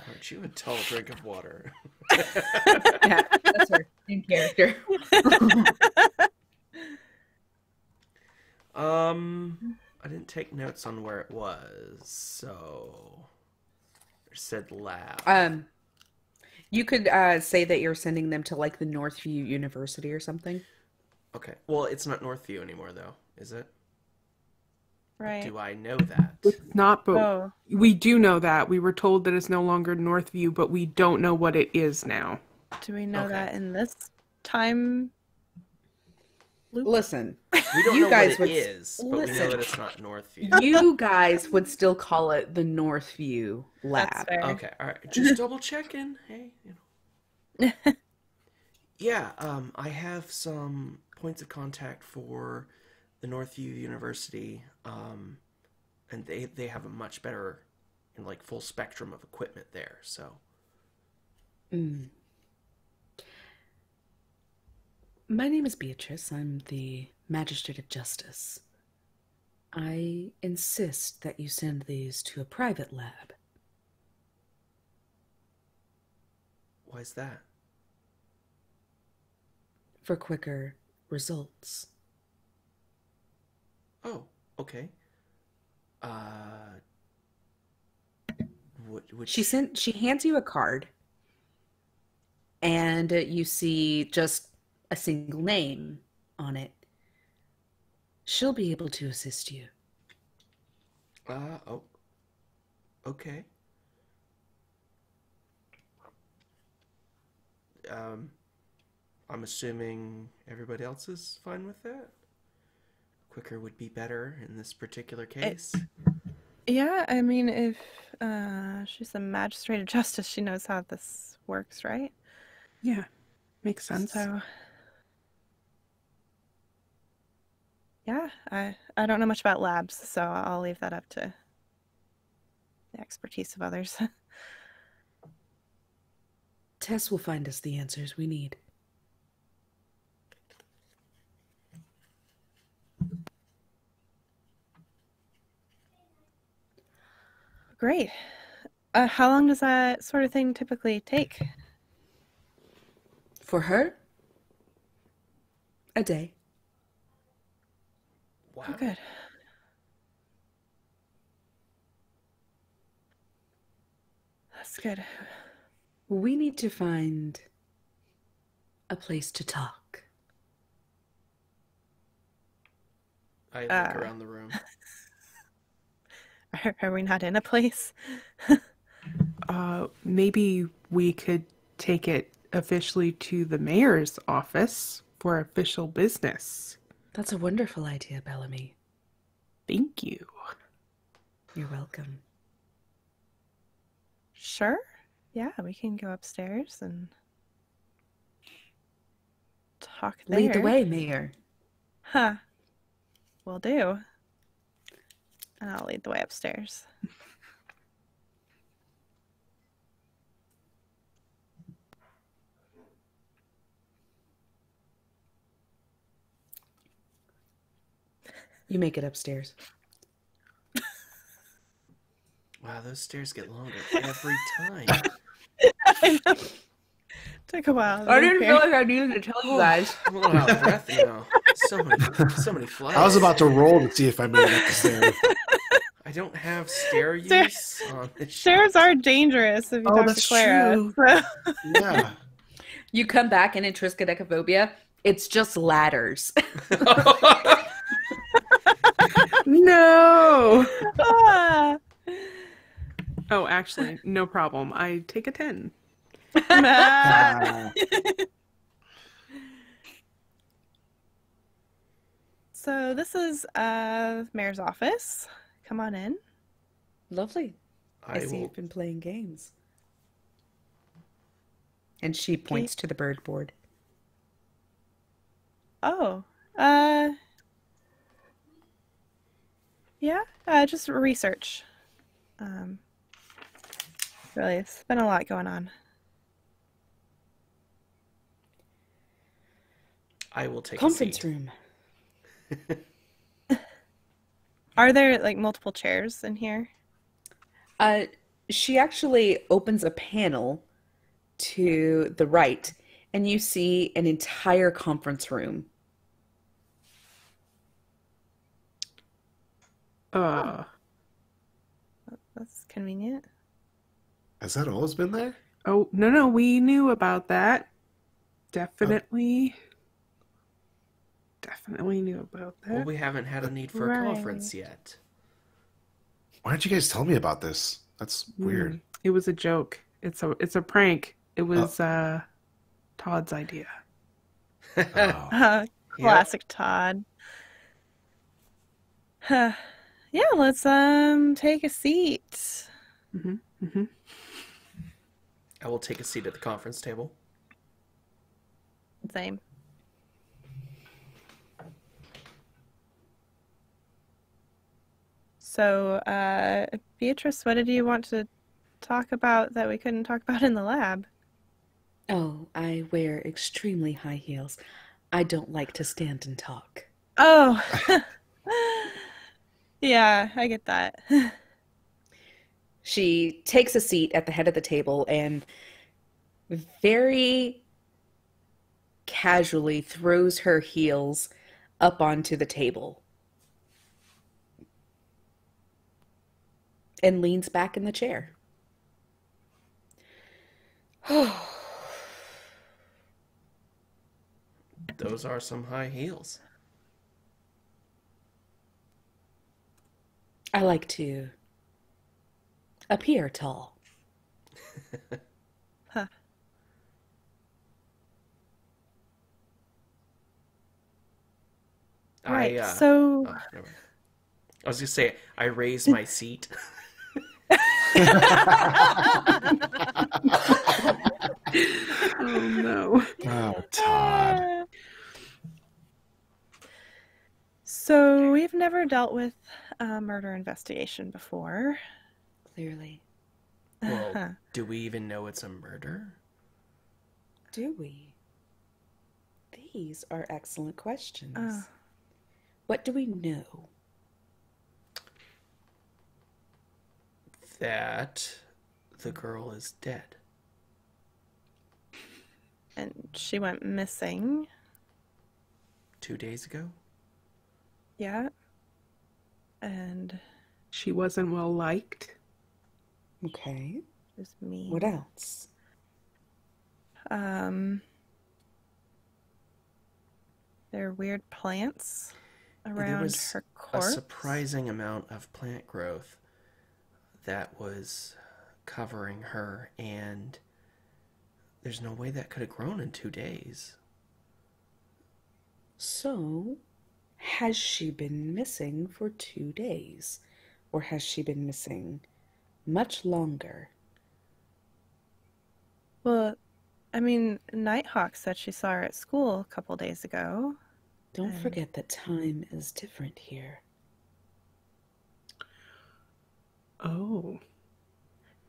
Aren't you a tall drink of water? Yeah, that's her in character. I didn't take notes on where it was, so it said lab. You could say that you're sending them to like the Northview University or something. Okay. Well, it's not Northview anymore, though, is it? Right. Do I know that? It's not, but Oh, we do know that. We were told that it's no longer Northview, but we don't know what it is now. do we know Okay. that in this time loop? Listen, We don't You know guys what it would- is, but we know listen. that it's not Northview. you guys would still call it the Northview That's Lab. fair. Okay, all right. Just double checking. Hey, you know. Yeah, I have some points of contact for the Northview University, and they have a much better, like, full spectrum of equipment there. So Mm. My name is Beatrice. I'm the Magistrate of Justice. I insist that you send these to a private lab. why is that? For quicker results. Oh, okay. Which She hands you a card, and you see just a single name on it. She'll be able to assist you. Oh, okay. I'm assuming everybody else is fine with that. Quicker would be better in this particular case. Yeah, I mean, if she's the magistrate of justice, she knows how this works, right? Yeah, makes sense. So, yeah, I don't know much about labs, so I'll leave that up to the expertise of others. Tess will find us the answers we need. Great. How long does that sort of thing typically take? For her, a day. Wow. Oh, good. That's good. We need to find a place to talk. I look Uh, around the room. Are we not in a place? Maybe we could take it officially to the mayor's office for official business. That's a wonderful idea, Bellamy. Thank you. You're welcome. Sure. Yeah, we can go upstairs and talk there. Lead the way, Mayor. Huh. Will do. And I'll lead the way upstairs. You make it upstairs. Wow, those stairs get longer every time. I know. Took a while. to I get didn't here. feel like I needed to tell you guys. I'm a little out of breath now. So many flights. I was about to roll to see if I made it up the stairs. I don't have stair use on this ship. Stairs are dangerous if you Oh, talk that's to Clara. true. So. Yeah. You come back in triskaidekaphobia, it's just ladders. No. Ah. Oh, actually, no problem. I take a 10. Ah. So this is Mayor's office. Come on in. Lovely. I see will. you've been playing games. And she points to the bird board. Oh. Yeah, just research. Really, it's been a lot going on. I will take Conference a seat. room. Are there like multiple chairs in here? She actually opens a panel to the right, and you see an entire conference room. That's convenient. Has that always been there? Oh, no, we knew about that. Definitely knew about that. Well, we haven't had a need for a conference yet. Why didn't you guys tell me about this? That's weird. It was a joke. It's a prank. It was Todd's idea. Oh. Classic Todd. Yeah, let's take a seat. I will take a seat at the conference table. Same. So, Beatrice, what did you want to talk about that we couldn't talk about in the lab? Oh, I wear extremely high heels. I don't like to stand and talk. Oh, yeah, I get that. She takes a seat at the head of the table and very casually throws her heels up onto the table and leans back in the chair. Those are some high heels. I like to appear tall. Huh. Right, so... oh, never mind. I was going to say, I raise my seat. Oh, no. Oh, Todd. So, we've never dealt with a murder investigation before. Clearly. Well, do we even know it's a murder? Do we? These are excellent questions. What do we know? That the girl is dead. And she went missing. 2 days ago? Yeah. And She wasn't well liked. Okay. it was me. What else? There are weird plants There around was her a corpse. surprising amount of plant growth that was covering her, and there's no way that could have grown in 2 days. So, has she been missing for 2 days? Or has she been missing much longer? Well, I mean, Nighthawk said she saw her at school a couple days ago. Don't forget that time is different here. Oh.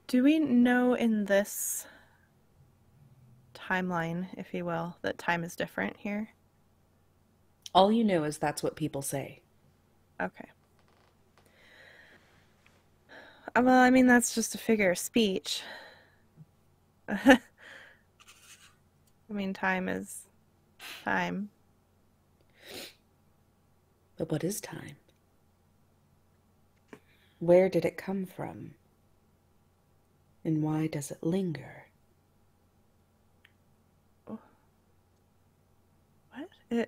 Do we know in this timeline, if you will, that time is different here? All you know is that's what people say. Okay. Well, I mean, that's just a figure of speech. I mean, time is time. But what is time? Where did it come from? And why does it linger? What?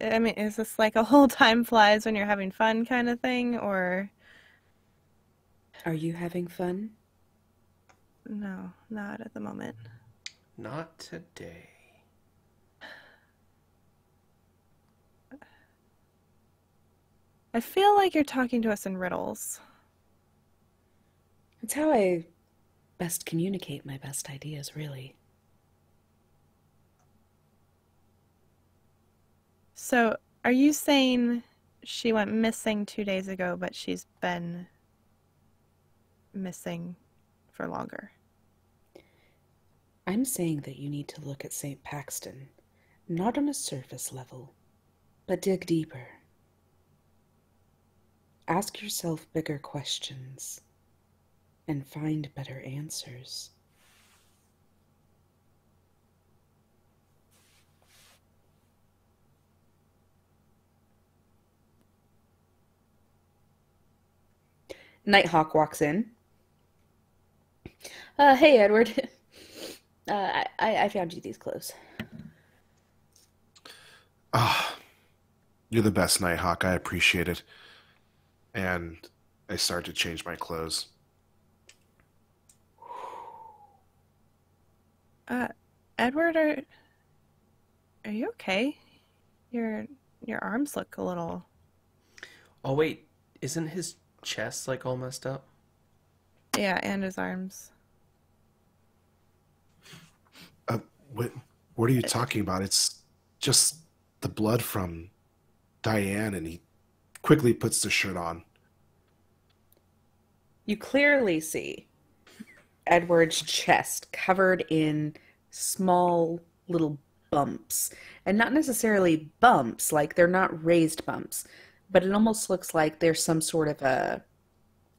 I mean, is this like a whole time flies when you're having fun kind of thing, or? Are you having fun? No, not at the moment. Not today. I feel like you're talking to us in riddles. It's how I best communicate my best ideas, really. So, are you saying she went missing 2 days ago, but she's been missing for longer? I'm saying that you need to look at St. Paxton, not on a surface level, but dig deeper. Ask yourself bigger questions and find better answers. Nighthawk walks in. Hey, Edward. I found you these clothes. Ah, you're the best, Nighthawk. I appreciate it. And I start to change my clothes. Edward, are you okay? Your arms look a little... Oh wait, isn't his chest like all messed up? Yeah, and his arms. What are you talking about? It's just the blood from Diane, and he quickly puts the shirt on. You clearly see Edward's chest covered in small little bumps. And not necessarily bumps, like they're not raised bumps, but it almost looks like there's some sort of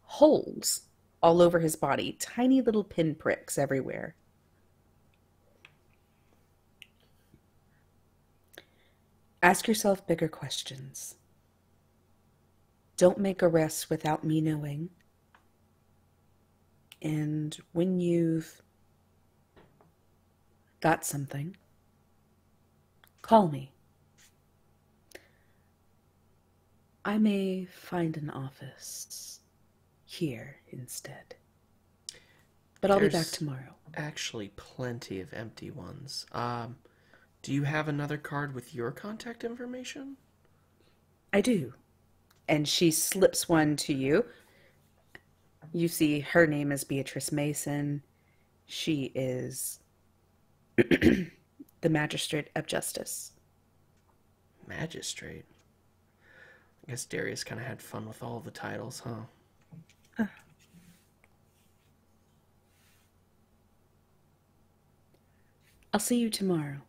holes all over his body. Tiny little pinpricks everywhere. Ask yourself bigger questions. Don't make arrests without me knowing. And when you've got something, call me. I may find an office here instead. But I'll be back tomorrow. Actually plenty of empty ones. Do you have another card with your contact information? I do. And she slips one to you. You see her name is Beatrice Mason. She is the Magistrate of Justice. Magistrate? I guess Darius kind of had fun with all the titles, huh? I'll see you tomorrow.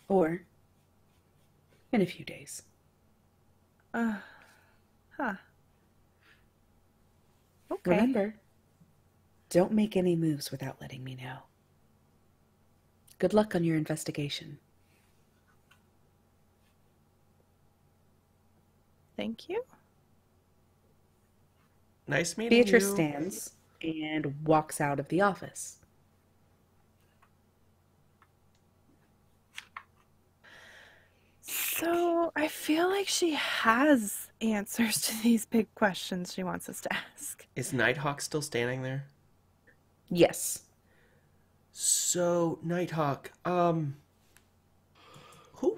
Or in a few days. Huh. Okay. Remember, don't make any moves without letting me know. Good luck on your investigation. Thank you. Nice meeting Beatrice you. stands and walks out of the office. So I feel like she has answers to these big questions she wants us to ask. Is Nighthawk still standing there? Yes. So, Nighthawk, who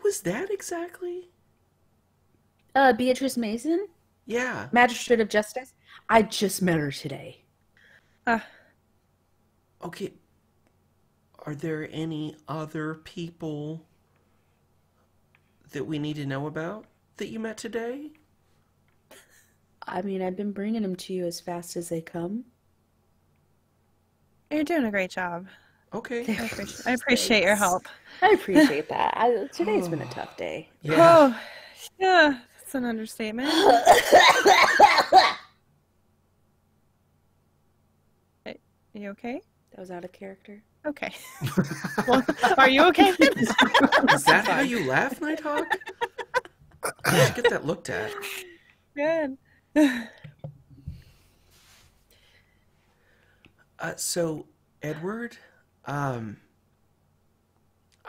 was that exactly? Beatrice Mason, Yeah. Magistrate of Justice. I just met her today. Okay. Are there any other people that we need to know about that you met today? I mean, I've been bringing them to you as fast as they come. You're doing a great job. Okay. I appreciate your help. I appreciate that. Today's been a tough day. Yeah. Oh, yeah. That's an understatement. Are you okay? That was out of character. Okay. Well, are you okay? Is that how you laugh, Nighthawk? I should get that looked at. Good. So, Edward, I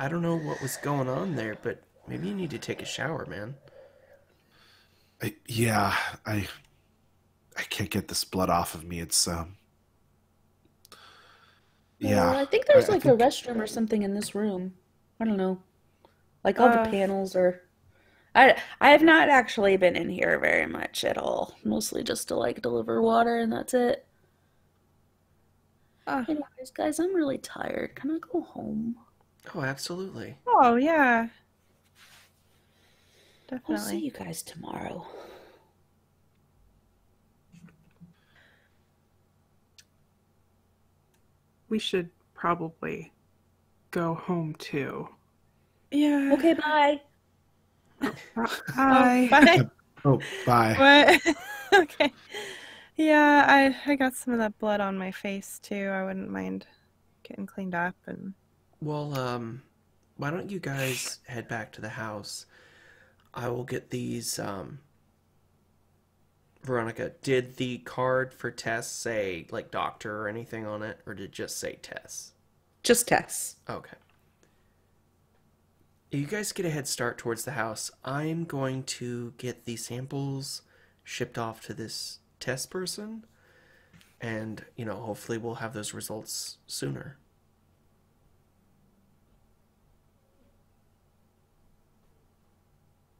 don't know what was going on there, but maybe you need to take a shower, man. I can't get this blood off of me. It's yeah. Well, I think there's I like think- a restroom or something in this room. I don't know. Like all the panels are. I have not actually been in here very much at all. Mostly just to like deliver water and that's it. Anyways, guys, I'm really tired. Can I go home? Oh, absolutely. Oh, yeah. I'll see Definitely. you guys tomorrow. We should probably go home too. Yeah. Okay, bye. Bye. Bye. Oh, bye. What? Okay. Yeah, I got some of that blood on my face too. I wouldn't mind getting cleaned up and Well, why don't you guys head back to the house? I will get these, Veronica, did the card for Tess say, like, doctor or anything on it? Or did it just say Tess? Just Tess. Okay. You guys get a head start towards the house. I'm going to get the samples shipped off to this test person. And, hopefully we'll have those results sooner.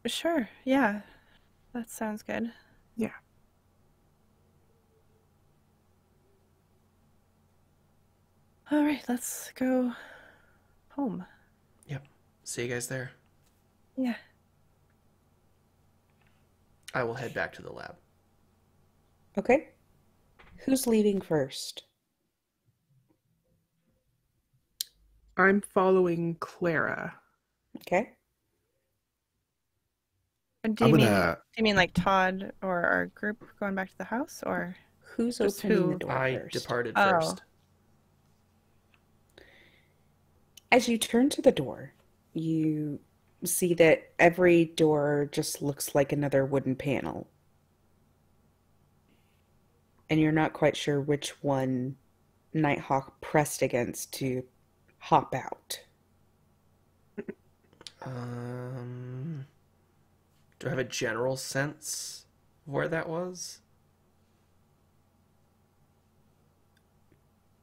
sure. Yeah. That sounds good. Yeah. All right, let's go home. Yep. See you guys there. Yeah. I will head back to the lab. Okay. Who's leaving first? I'm following Clara. Okay. Do I'm you mean gonna. do you mean like Todd or our group going back to the house or Who's Just opening who? the door I first? departed Oh. first. As you turn to the door, you see that every door just looks like another wooden panel. And you're not quite sure which one Nighthawk pressed against to hop out. Do I have a general sense of where that was?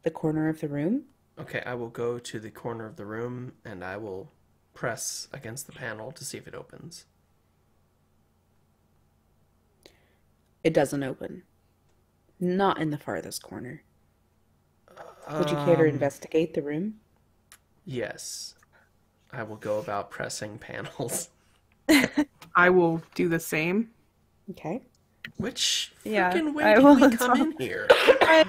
The corner of the room? Okay, I will go to the corner of the room and I will press against the panel to see if it opens. It doesn't open. Not in the farthest corner. Would you care to investigate the room? Yes. I will go about pressing panels. I will do the same. Okay. Which Yeah, freaking way I did will we as come well. in here? I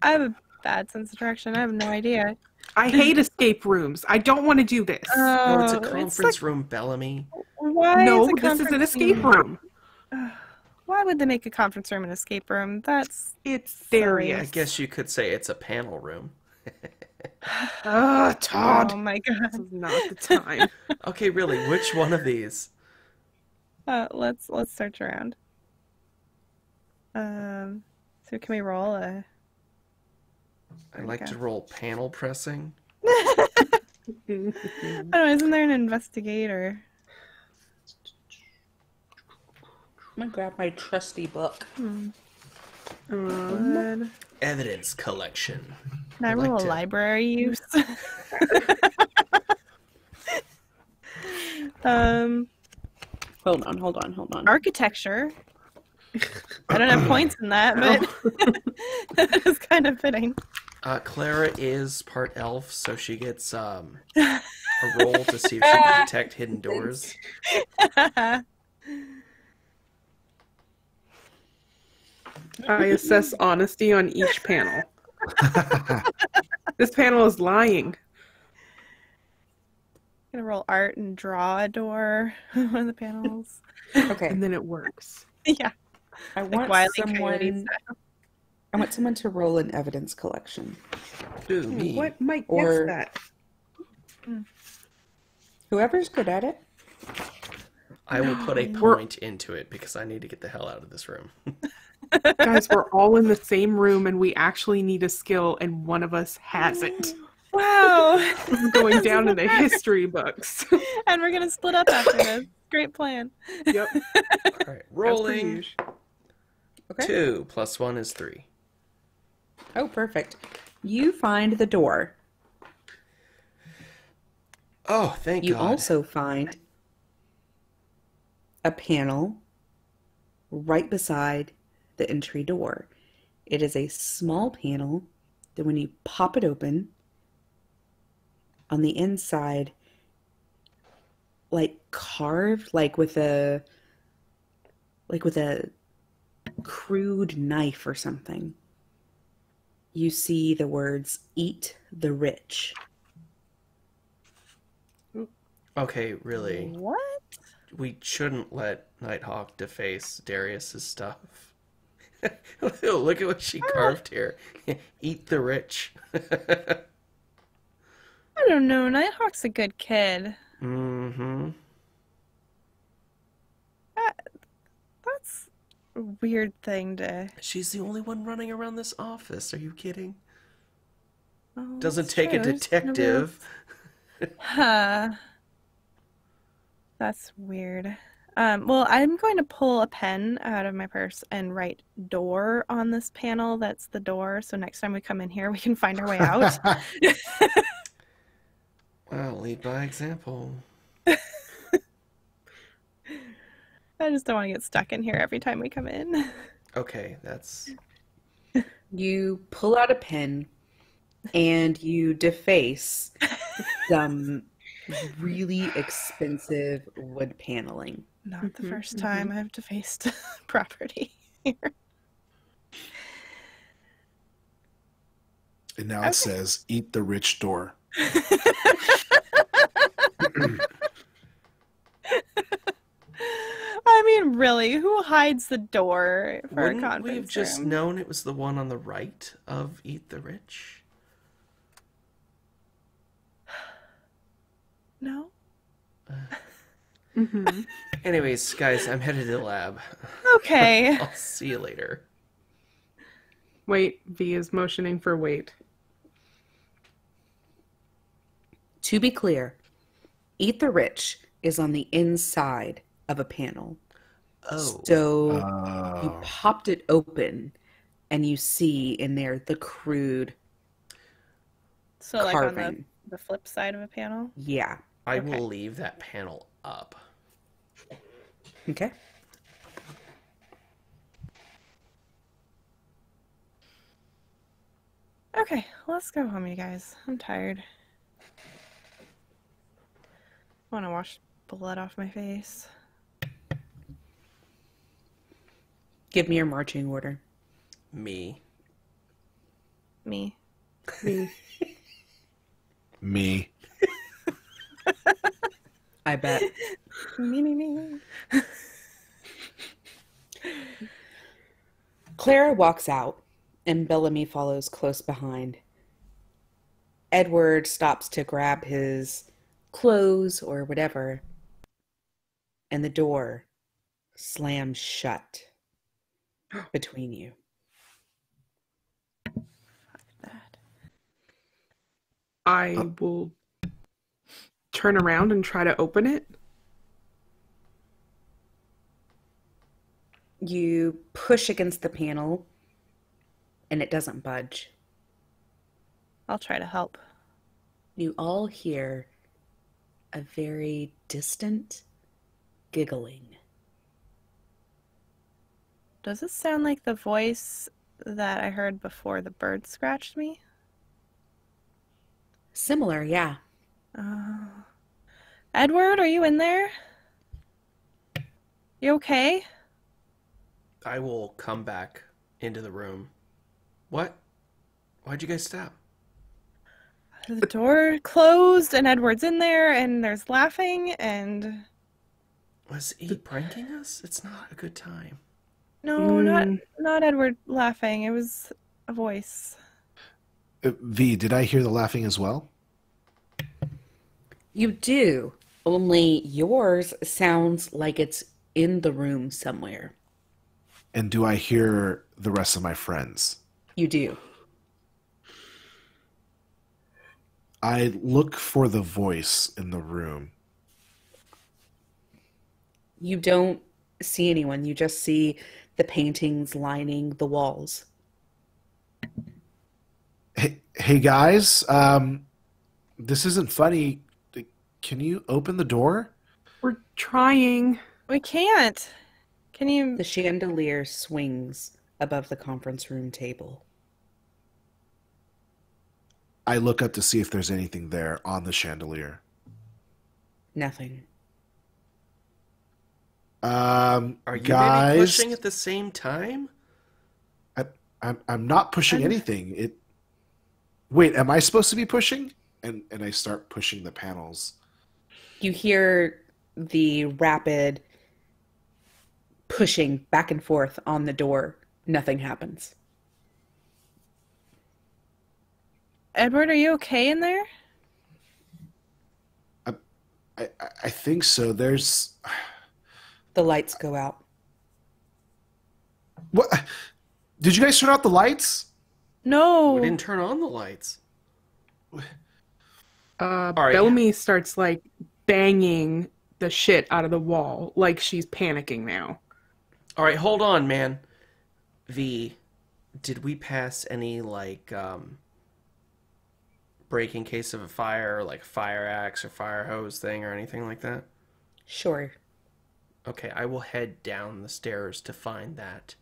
have a bad sense of direction. I have no idea. I hate escape rooms. I don't want to do this. No, it's a Oh, conference room, Bellamy. Why No, is a this is an conference escape room. Why would they make a conference room an escape room? That's It's I serious. guess you could say it's a panel room. Todd. oh my god. This is not the time. Okay, really, which one of these? Let's search around. So can we roll a? I like to roll panel pressing. I don't know. Isn't there an investigator? I'm gonna grab my trusty book. Good. Evidence collection. Can I I'd like roll a to- library use? um, Hold on. architecture. I don't have points in that, but that is kind of fitting. Clara is part elf, so she gets a roll to see if she can detect hidden doors. I assess honesty on each panel. This panel is lying. gonna roll art and draw a door on one of the panels. Okay. And then it works. Yeah, I like want Wile E. Coyote someone. style. I want someone to roll an evidence collection. Do me. What might Or- guess that? Whoever's good at it. I will put a point into it because I need to get the hell out of this room. Guys, we're all in the same room and we actually need a skill and one of us has it. Wow. This is going down in the history books. And we're gonna split up after this. Great plan. Yep. All right, As per rolling. usual. Okay. 2 + 1 is 3. Oh, perfect. You find the door. Oh, thank You God. also find a panel right beside the entry door. It is a small panel that when you pop it open, on the inside, like carved, like with a crude knife or something, you see the words "Eat the Rich." Okay, really. What? We shouldn't let Nighthawk deface Darius's stuff. Look at what she carved here. Eat the rich. I don't know. Nighthawk's a good kid. Mm-hmm. That's a weird thing to. She's the only one running around this office. Are you kidding? Oh, Doesn't that's take a true. There's nobody detective. else. Huh. That's weird. Well, I'm going to pull a pen out of my purse and write door on this panel. That's the door. So next time we come in here, we can find our way out. Well, lead by example. I just don't want to get stuck in here every time we come in. Okay, that's... You pull out a pen and you deface some really expensive wood paneling. Not the Mhm, first time I've defaced property here. And now it says, "Eat the rich door." I mean, really, who hides the door for a Wouldn't conference we have just room? known it was the one on the right of Eat the Rich? No? Mm-hmm. Anyways, guys, I'm headed to the lab. Okay. I'll see you later. Wait, V is motioning for wait. To be clear, Eat the Rich is on the inside of a panel. Oh. So you Oh. popped it open and you see in there the crude So, like on carving. the flip side of a panel? Yeah. I Okay. will leave that panel up. Okay. Okay, let's go home, you guys. I'm tired. I want to wash blood off my face. Give me your marching order. Me. Me. Me. I bet. Me. Clara walks out, and Bellamy follows close behind. Edward stops to grab his clothes or whatever, and the door slams shut between you. That. I will turn around and try to open it. You push against the panel, and it doesn't budge. I'll try to help. You all hear a very distant giggling. Does this sound like the voice that I heard before the bird scratched me? Similar, yeah. Edward, are you in there? You okay? I will come back into the room. What? Why'd you guys stop? the door closed and Edward's in there and there's laughing and... Was he pranking us? It's not a good time. No, not Edward laughing. It was a voice. V, did I hear the laughing as well? You do, only yours sounds like it's in the room somewhere. And do I hear the rest of my friends? You do. I look for the voice in the room. You don't see anyone. You just see the paintings lining the walls. Hey guys, this isn't funny. Can you open the door? We're trying. We can't. Can you... The chandelier swings above the conference room table. I look up to see if there's anything there on the chandelier. Nothing. Are you guys, maybe pushing at the same time? I'm not pushing anything. Wait, am I supposed to be pushing? And I start pushing the panels. You hear the rapid pushing back and forth on the door. Nothing happens. Edward, are you okay in there? I think so. There's... The lights go out. What? Did you guys turn out the lights? No. We didn't turn on the lights. right. Bellamy starts like banging the shit out of the wall, like she's panicking now. All right, hold on, man. V, did we pass any like break in case of a fire, like fire axe or fire hose thing or anything like that? Sure. Okay, I will head down the stairs to find that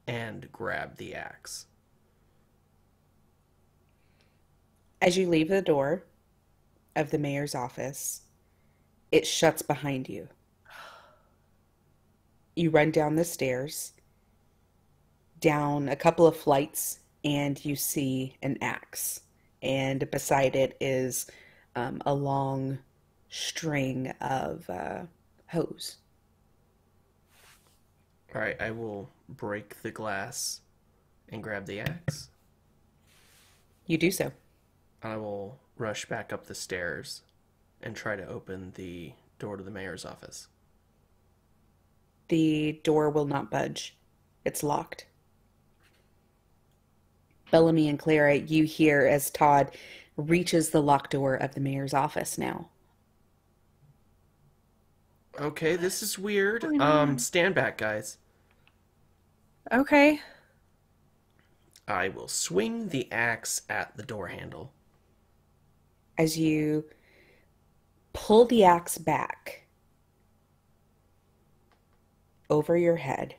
and grab the axe. As you leave the door of the mayor's office, it shuts behind you. You run down the stairs, down a couple of flights, and you see an axe. And beside it is a long string of hose. All right, I will break the glass and grab the axe. You do so. I will rush back up the stairs and try to open the door to the mayor's office. The door will not budge. It's locked. Bellamy and Clara, you hear as Todd reaches the locked door of the mayor's office now. Okay, this is weird. Stand back, guys. Okay. I will swing the axe at the door handle. As you pull the axe back over your head,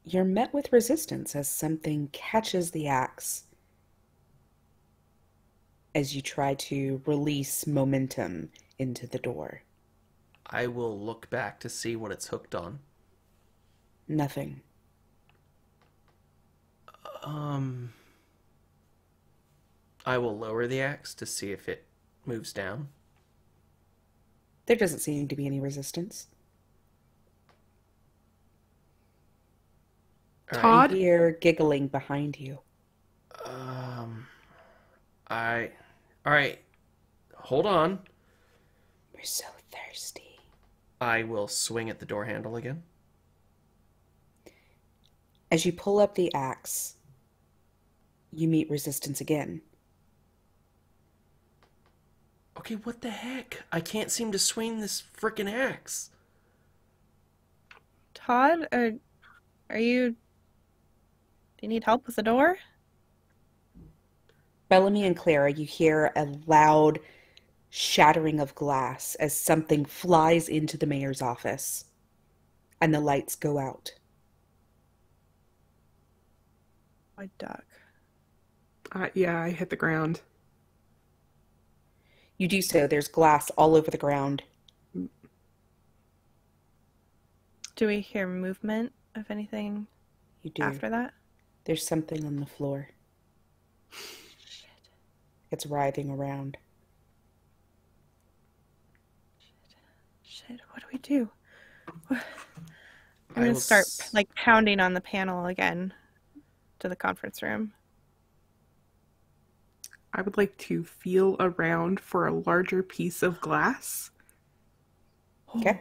you're met with resistance as something catches the axe as you try to release momentum into the door. I will look back to see what it's hooked on. Nothing. I will lower the axe to see if it moves down. There doesn't seem to be any resistance. All Todd? You hear giggling behind you. All right. Hold on. We're so thirsty. I will swing at the door handle again. As you pull up the axe, you meet resistance again. Okay, what the heck? I can't seem to swing this frickin' axe. Todd, are you... Do you need help with the door? Bellamy and Clara, you hear a loud shattering of glass as something flies into the mayor's office, and the lights go out. I duck. Yeah, I hit the ground. You do so. There's glass all over the ground. Do we hear movement of anything You do. after that? There's something on the floor. It's writhing around. Shit, what do we do? I'm I gonna will start s- like pounding on the panel again to the conference room. I would like to feel around for a larger piece of glass. Okay.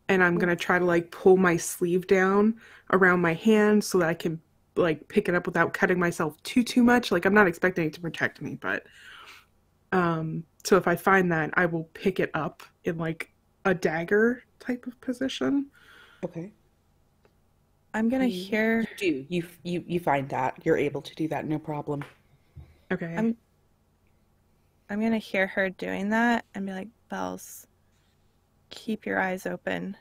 And I'm gonna try to like pull my sleeve down around my hand so that I can like pick it up without cutting myself too much. Like I'm not expecting it to protect me, but so if I find that, I will pick it up in like a dagger type of position. Okay. I'm gonna hear. You do. You find that. You're able to do that, no problem. Okay. I'm gonna hear her doing that and be like, Bells, keep your eyes open.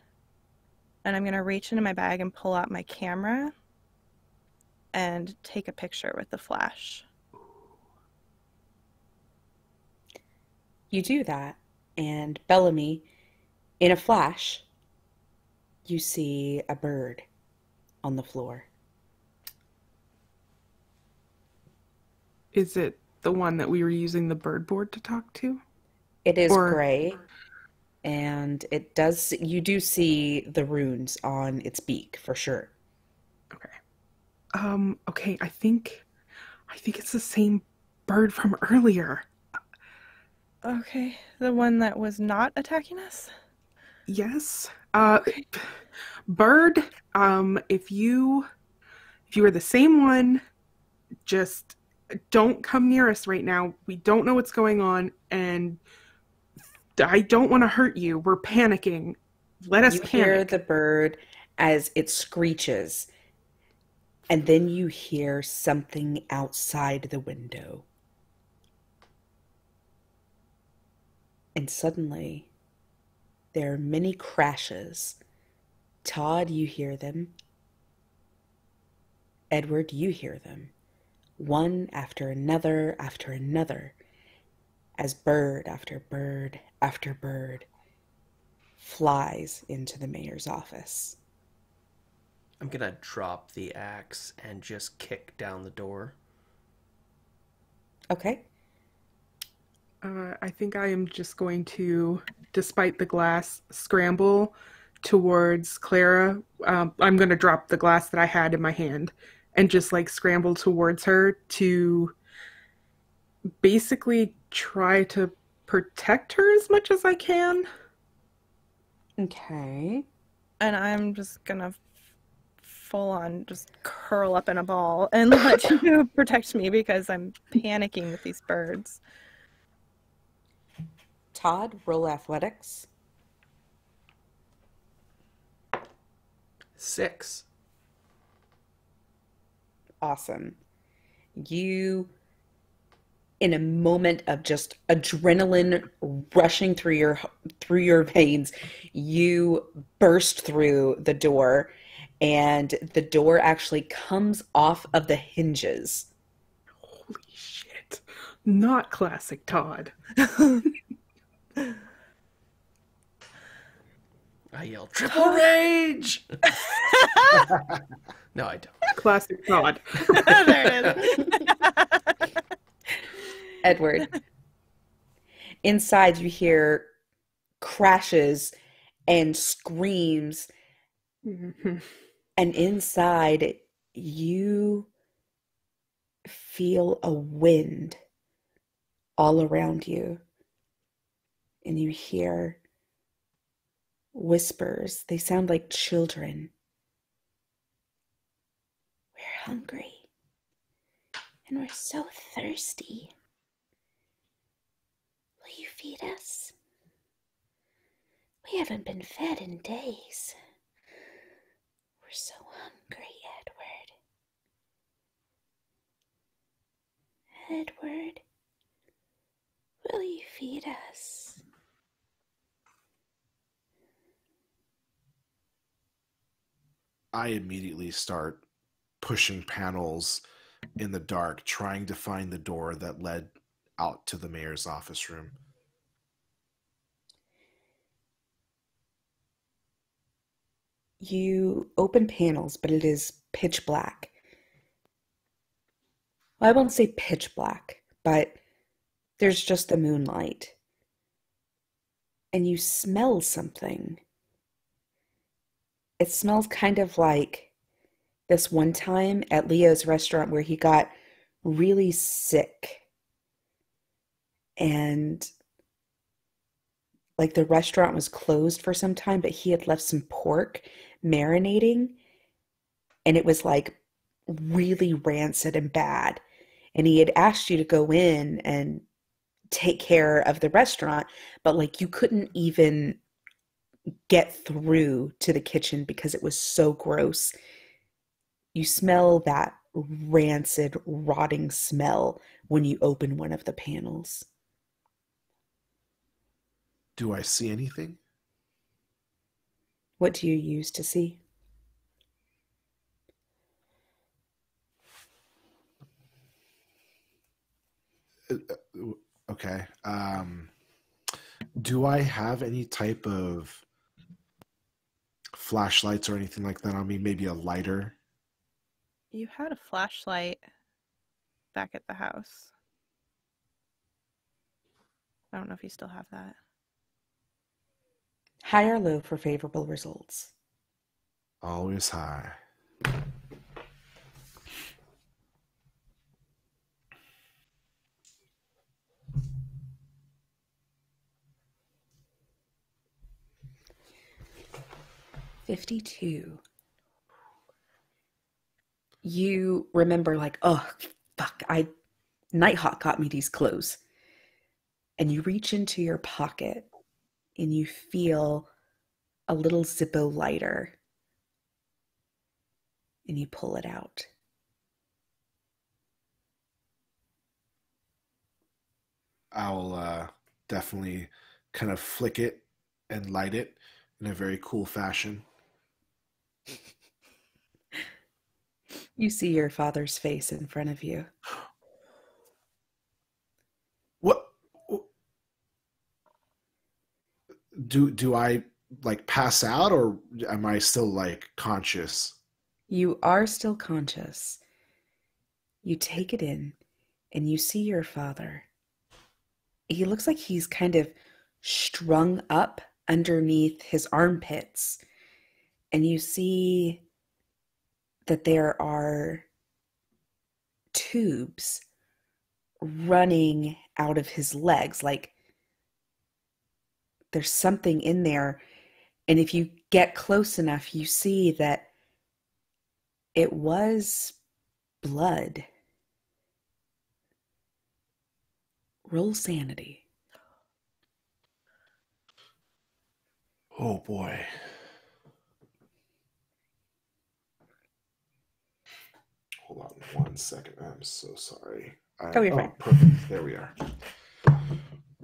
And I'm gonna reach into my bag and pull out my camera and take a picture with the flash. You do that, and Bellamy, in a flash, you see a bird on the floor. Is it the one that we were using the bird board to talk to? It is Or- gray, and you do see the runes on its beak for sure. Okay. Okay, I think it's the same bird from earlier. Okay, the one that was not attacking us? Yes. Bird, if you are the same one, just don't come near us right now. We don't know what's going on, and I don't want to hurt you. We're panicking. Let us You hear panic. the bird as it screeches, and then you hear something outside the window. And suddenly, there are many crashes. Todd, you hear them. Edward, you hear them. One after another, as bird after bird after bird flies into the mayor's office. I'm gonna drop the axe and just kick down the door. Okay. I think I am just going to, despite the glass, scramble towards Clara. I'm going to drop the glass that I had in my hand and just like scramble towards her to basically try to protect her as much as I can. Okay. And I'm just gonna full on just curl up in a ball and let you protect me because I'm panicking with these birds. Todd, roll athletics. 6. Awesome. You, in a moment of just adrenaline rushing through your veins, you burst through the door, and the door actually comes off of the hinges. Holy shit. Not classic Todd. I yell, triple rage! No, I don't. Classic Todd. There it is. Edward. Inside, you hear crashes and screams, Mhm. and inside, you feel a wind all around you, and you hear whispers. They sound like children. We're hungry, and we're so thirsty. Will you feed us? We haven't been fed in days. We're so hungry, Edward. Edward, will you feed us? I immediately start pushing panels in the dark, trying to find the door that led out to the mayor's office room. You open panels, but it is pitch black. well, I won't say pitch black, but there's just the moonlight. And you smell something. It smells kind of like this one time at Leo's restaurant where he got really sick. And like the restaurant was closed for some time, but he had left some pork marinating, and it was like really rancid and bad. And he had asked you to go in and take care of the restaurant, but like you couldn't even get through to the kitchen because it was so gross. You smell that rancid, rotting smell when you open one of the panels. Do I see anything? What do you use to see? Okay. Do I have any type of flashlights or anything like that on me? Maybe a lighter? You had a flashlight back at the house. I don't know if you still have that. High or low for favorable results? Always high. $52. You remember like, oh, fuck, Nighthawk got me these clothes. And you reach into your pocket and you feel a little Zippo lighter. And you pull it out. I'll definitely kind of flick it and light it in a very cool fashion. You see your father's face in front of you. What do I like pass out, or am I still like conscious? You are still conscious. You take it in and you see your father. He looks like he's kind of strung up underneath his armpits. And you see that there are tubes running out of his legs. Like there's something in there. And if you get close enough, you see that it was blood. Roll sanity. Oh boy. Hold on 1 second. I'm so sorry. You're fine. Perfect. There we are.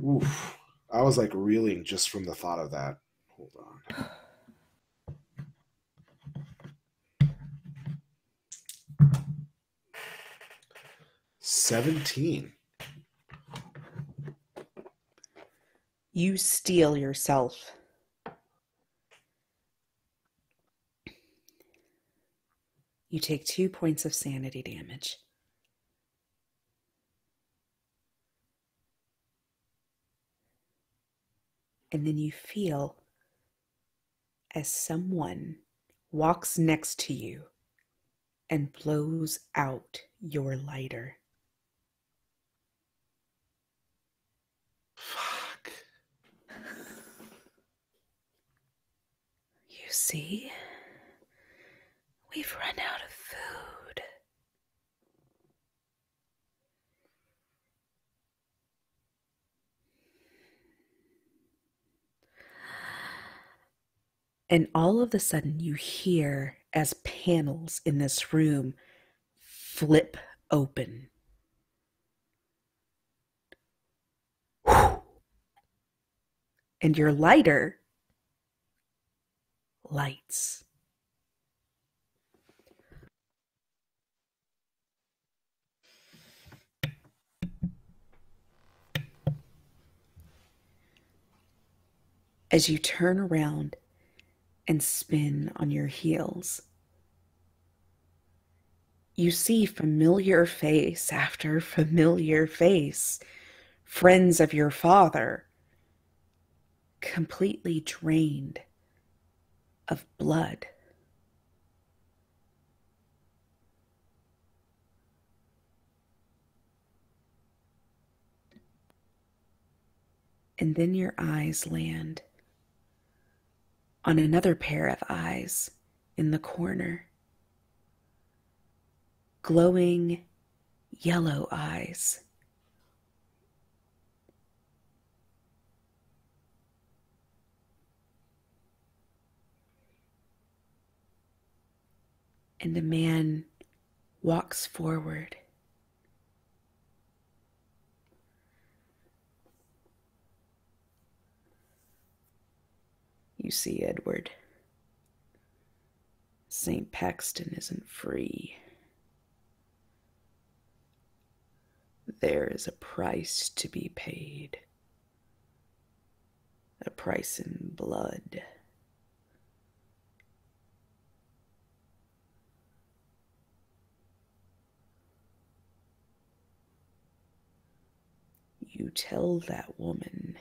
Oof. I was like reeling just from the thought of that. Hold on. $17. You steel yourself. You take 2 points of sanity damage. And then you feel as someone walks next to you and blows out your lighter. Fuck. You see, we've run out of food. And all of a sudden you hear as panels in this room flip open. And your lighter lights. As you turn around and spin on your heels, You see familiar face after familiar face, friends of your father, completely drained of blood. And then your eyes land on another pair of eyes in the corner. Glowing yellow eyes. And a man walks forward. You see, Edward, St. Paxton isn't free. There is a price to be paid. A price in blood. You tell that woman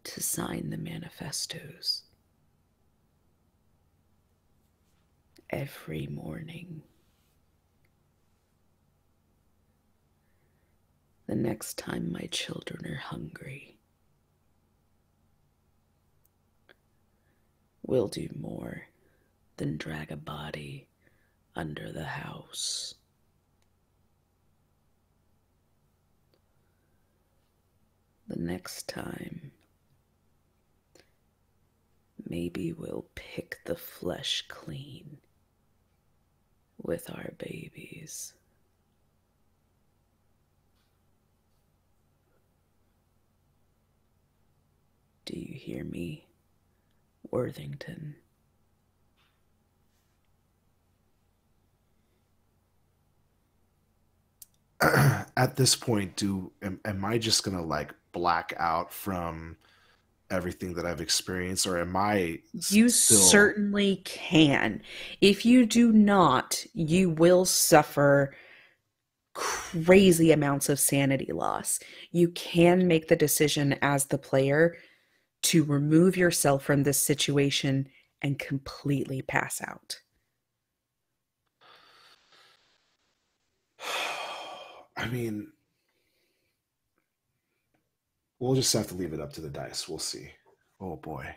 to sign the manifestos every morning. The next time my children are hungry, we'll do more than drag a body under the house. The next time, maybe we'll pick the flesh clean with our babies. Do you hear me, Worthington? At this point, am I just gonna like black out from everything that I've experienced, or am I You still... certainly can. If you do not, you will suffer crazy amounts of sanity loss. You can make the decision as the player to remove yourself from this situation and completely pass out. I mean, we'll just have to leave it up to the dice. We'll see. Oh boy.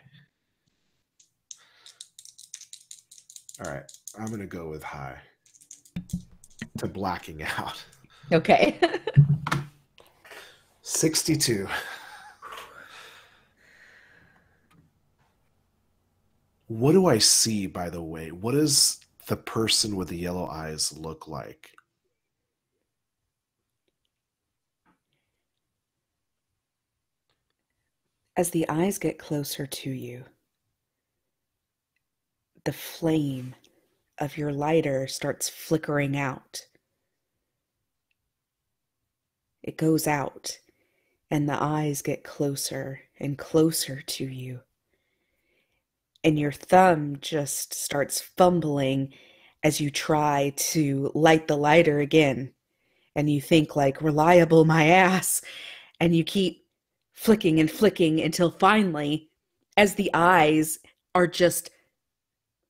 All right, I'm gonna go with high to blacking out. Okay. 62. What do I see, by the way? What does the person with the yellow eyes look like? As the eyes get closer to you, the flame of your lighter starts flickering out. It goes out, and the eyes get closer and closer to you. And your thumb just starts fumbling as you try to light the lighter again. And you think, like, reliable my ass. And you keep flicking and flicking until finally, as the eyes are just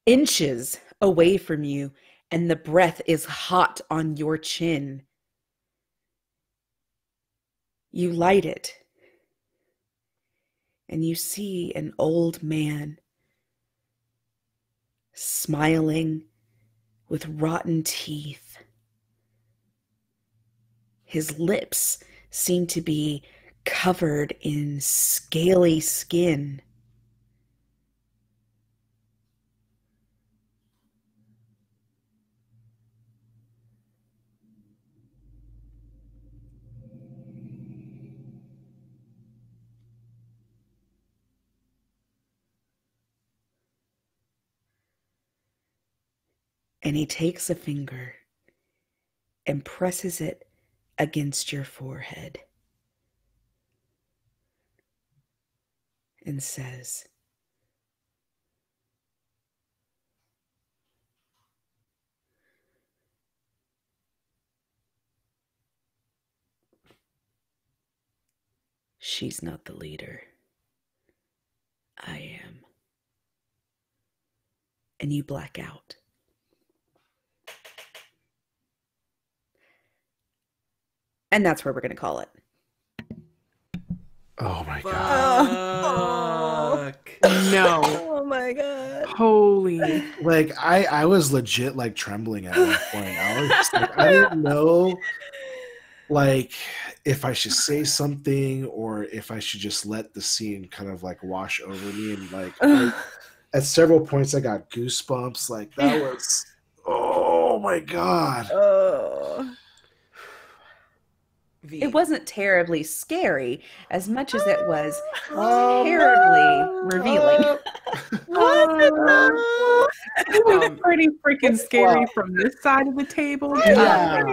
inches away from you and the breath is hot on your chin, you light it. And you see an old man smiling with rotten teeth. His lips seem to be covered in scaly skin. And he takes a finger and presses it against your forehead and says, She's not the leader. I am. And you black out. And that's where we're going to call it. Oh my god. Fuck. No. Oh my god. Holy. Like I was legit like trembling at one point. I was just like, I didn't know like if I should say something or if I should just let the scene kind of like wash over me. And like at several points I got goosebumps. Like that was, oh my god. Oh. V. It wasn't terribly scary as much as it was terribly revealing. It was pretty freaking scary from this side of the table. Yeah.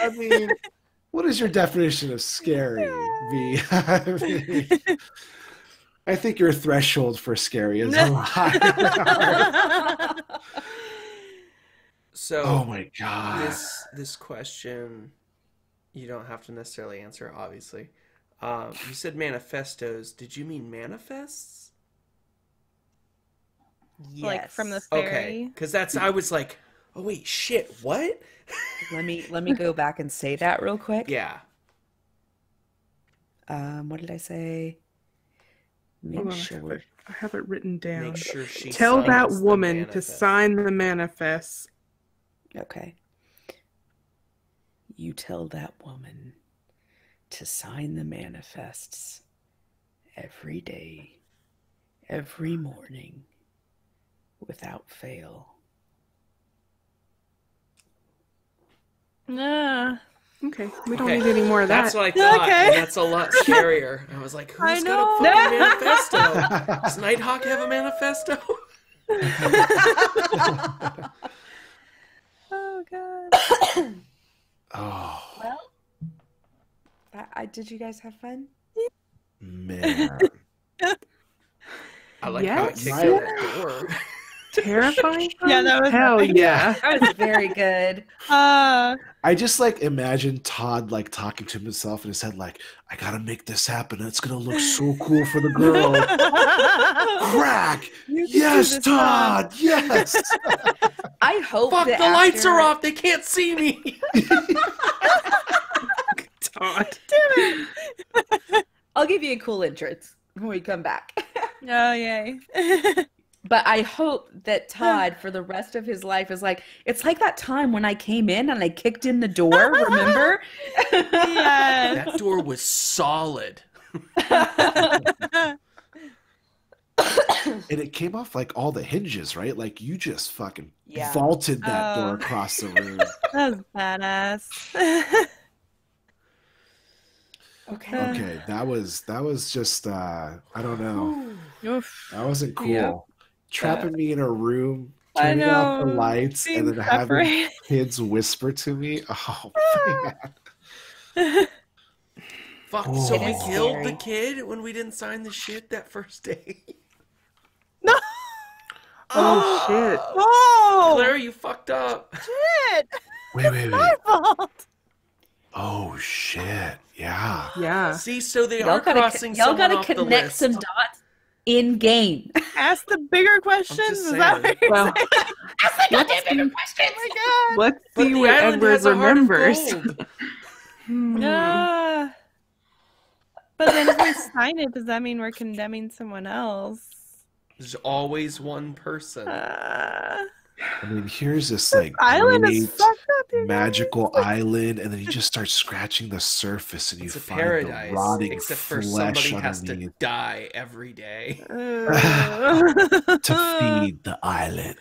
I mean, what is your definition of scary, V? I think your threshold for scary is a lot. So, oh my god. this question, you don't have to necessarily answer, obviously. You said manifestos. Did you mean manifests? Yes. Like from the Okay, fairy. because I was like, oh wait, shit, what? Let me go back and say that real quick. Yeah. What did I say? Hold Make on, sure. I have it written down. Make sure she Tell that signs the woman to manifest. sign the manifest. Okay. You tell that woman to sign the manifests every day, every morning, without fail. Yeah. Okay, we don't Okay, need any more of that. That's what I thought. Okay. And that's a lot scarier. I was like, I who's know. got a fucking manifesto? Does Nighthawk have a manifesto? Oh god. Oh Well, did you guys have fun? man. I like how it Yes. kicked out that door. Terrifying? Yeah, that was Hell yeah. That was very good. I just like imagine Todd like talking to himself in his head, like, I gotta make this happen. It's gonna look so cool for the girl. Crack! You can do Yes, this, Todd! Yes! I hope Fuck, the that lights after- are off. They can't see me. Todd. I'll give you a cool entrance when we come back. Oh yay. But I hope that Todd, for the rest of his life, is like, it's like that time when I came in and I kicked in the door, remember? Yes. That door was solid. And it came off like all the hinges, right? Like you just fucking Yeah. vaulted that door Oh. across the room. That was badass. Okay. Okay, that was just I don't know. Oof. That wasn't cool. Yeah. Trapping me in a room, I turning off the know. lights, and Being then having separated. kids whisper to me. Oh man. Fuck, so It we is killed scary. the kid when we didn't sign the shit that first day? No. Oh, shit. Oh Claire, you fucked up. shit. Wait. My fault. Oh shit. Yeah. Yeah. See, so they Y'all are gotta, crossing y'all someone gotta off the connect list. some dots in game. Ask the bigger questions. just Is that saying. what you're Well, saying? let's see, Oh my god. let's But see the what island Edward has a heart of remembers. gold. Yeah. But then if we sign it, does that mean we're condemning someone else? There's always one person. I mean, here's this like Island is great fucked up, you guys. magical island, and then you just start scratching the surface, and you It's a find paradise, the rotting except for flesh somebody has to underneath die every day. to feed the island.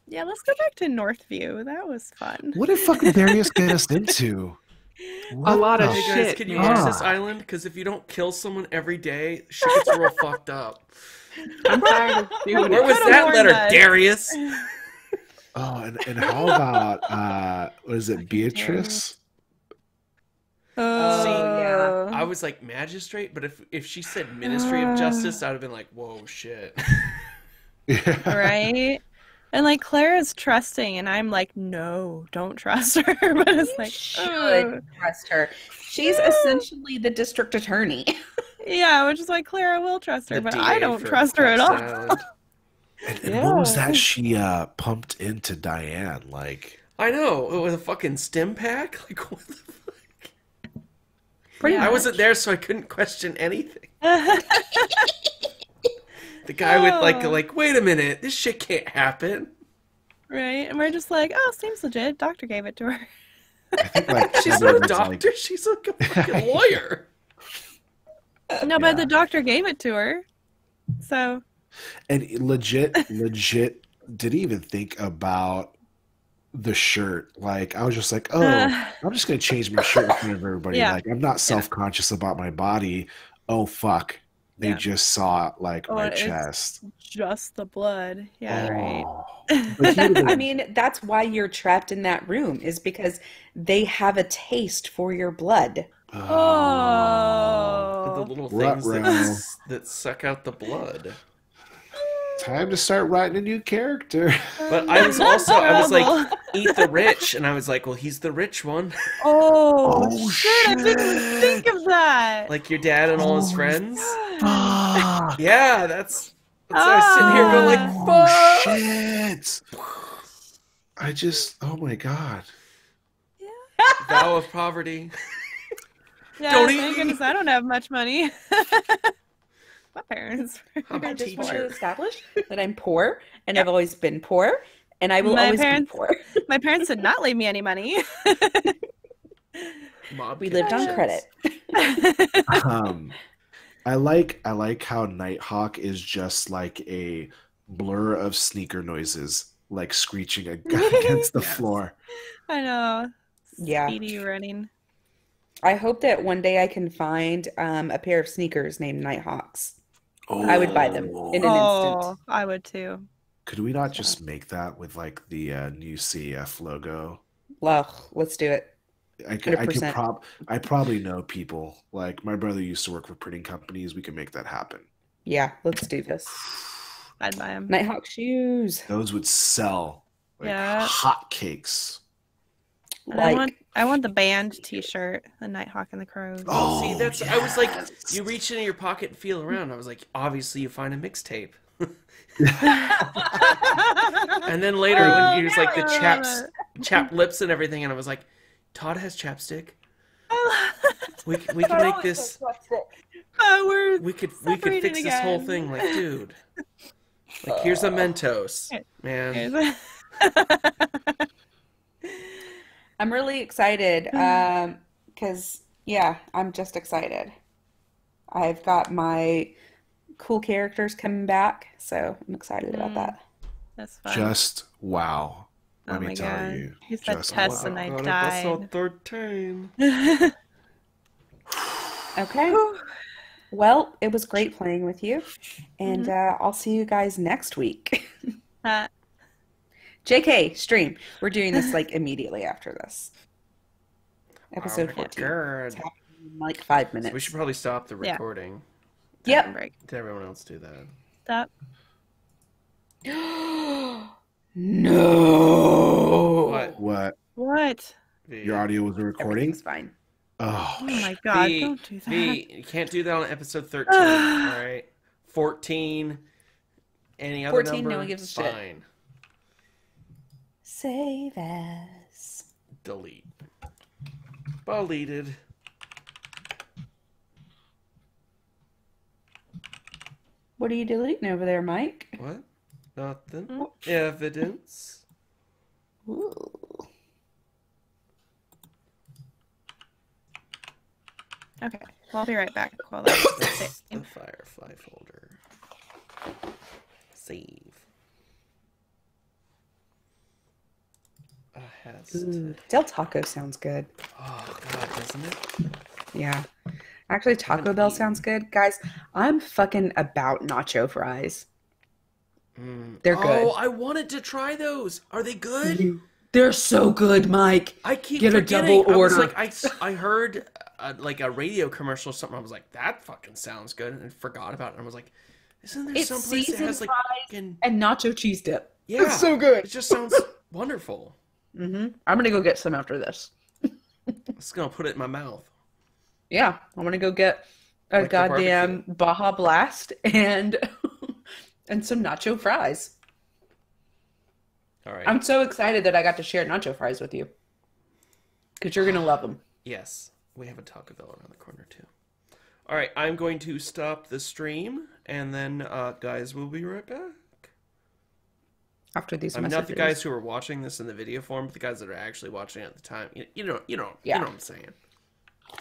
Yeah, let's go back to Northview. That was fun. What did fucking Darius get us into? What lot of the Hey guys, shit. can you fuck? watch this island? Because if you don't kill someone every day, shit gets real fucked up. I'm tired of doing Where it. was could've that warned letter, us. Darius? Oh, and how about what is it, Beatrice? yeah. I was like magistrate, but if she said Ministry of Justice, I'd have been like, whoa, shit. Yeah. Right? And like Claire is trusting, and I'm like, no, don't trust her. But it's like, should trust her. She's essentially the district attorney. yeah, which is why Claire, I will trust her, The but DA I don't for trust her at all. Thompson Island. And what was that she pumped into Diane? Like, I know, it was a fucking stim pack. Like, what the fuck? Pretty I much. wasn't there, so I couldn't question anything. The guy with like, wait a minute, this shit can't happen. Right, and we're just like, oh, seems legit. Doctor gave it to her. I think like She's Heather not a was doctor. like- She's like a fucking lawyer. No, but Yeah. the doctor gave it to her. So and legit didn't even think about the shirt. Like, I was just like, oh, I'm just gonna change my shirt in front of everybody. Yeah. Like, I'm not self-conscious about my body. Oh fuck. They Yeah. just saw like Oh, my it's chest. just the blood. Yeah, right. Oh. But he would've I been- mean, that's why you're trapped in that room, is because they have a taste for your blood. The Oh. little Ruh-roh. things that suck out the blood. Time to start writing a new character. But I was also, I was like, Terrible. eat the rich, and I was like, well, he's the rich one. Oh, Oh, shit, I didn't shit. think of that. Like your dad and all his Oh, friends. Fuck. Yeah, that's why I was sitting here going like, Oh fuck. shit. Oh my god. Vow of poverty. Yeah, Don't thank eat- goodness I don't have much money. My parents. I'm I a just want to teacher. establish that I'm poor, and I've always been poor, and I will My always parents- be poor. My parents did not leave me any money. Mob We lived on connections. credit. I like how Nighthawk is just like a blur of sneaker noises, like screeching against the Yes. floor. I know. Yeah. Speedy running. I hope that one day I can find a pair of sneakers named Nighthawks. I would buy them in an Oh, instant. I would too. Could we not just make that with like the new CF logo? Ugh, let's do it. I 100%. probably know people. Like my brother used to work for printing companies. We can make that happen. Yeah, let's do this. I'd buy them. Nighthawk shoes. Those would sell like Yeah. hotcakes. I want the band T-shirt, the Nighthawk and the Crows. Oh, See, that's. I was like, yes. you reach into your pocket and feel around. I was like, obviously you find a mixtape. And then later when you was like the chapped lips and everything, and I was like, Todd has chapstick. We can make this. We're We could separated fix this whole again. thing. Like, dude, like here's a Mentos, man. I'm really excited because, yeah, I'm just excited. I've got my cool characters coming back, so I'm excited about that. That's fun. Just wow. Oh Let my me tell God. you. He said Just Tess wow. and I God, died. episode 13. Okay. Well, it was great playing with you, and I'll see you guys next week. JK, stream. We're doing this like immediately after this. Episode Oh my 14. God. It's happening in like 5 minutes. So we should probably stop the Yeah. recording. Yep. Break. Did everyone else do that? Stop. No. What? What? What? Your audio was recording? Everything's fine. Oh, Oh my God! V, Don't do that. V, you can't do that on episode 13, all right? 14, any other 14, no number, one gives a shit. fine. Save as. Delete. Deleted. What are you deleting over there, Mike? What? Nothing. Evidence. Ooh. Okay, well, I'll be right back. While that's That's the saving. Firefly folder. Save. Has Ooh. Del Taco sounds good. Oh God, doesn't it? Yeah. Actually, Taco Bell sounds good. Guys, I'm fucking about nacho fries. They're good. Oh, I wanted to try those. Are they good? They're so good, Mike. I keep Get a forgetting. double I was order. like, I heard like a radio commercial or something. I was like, that fucking sounds good, and forgot about it. And I was like, isn't there It's some place that seasoned has like fries fucking and nacho cheese dip. Yeah, It's so good. It just sounds wonderful. I'm gonna go get some after this. I'm just gonna put it in my mouth. Yeah, I'm gonna go get a Like the goddamn Baja Blast and and some nacho fries. All right. I'm so excited that I got to share nacho fries with you. Because you're gonna love them. Yes, we have a Taco Bell around the corner too. All right, I'm going to stop the stream, and then guys, we'll be right back. After these I'm messages. not the guys who are watching this in the video form, but the guys that are actually watching it at the time. You know what I'm saying.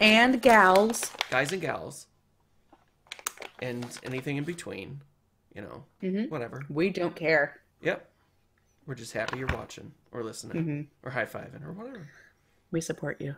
And gals. Guys and gals, and anything in between. Whatever. We don't care. Yep. We're just happy you're watching or listening or high-fiving or whatever. We support you.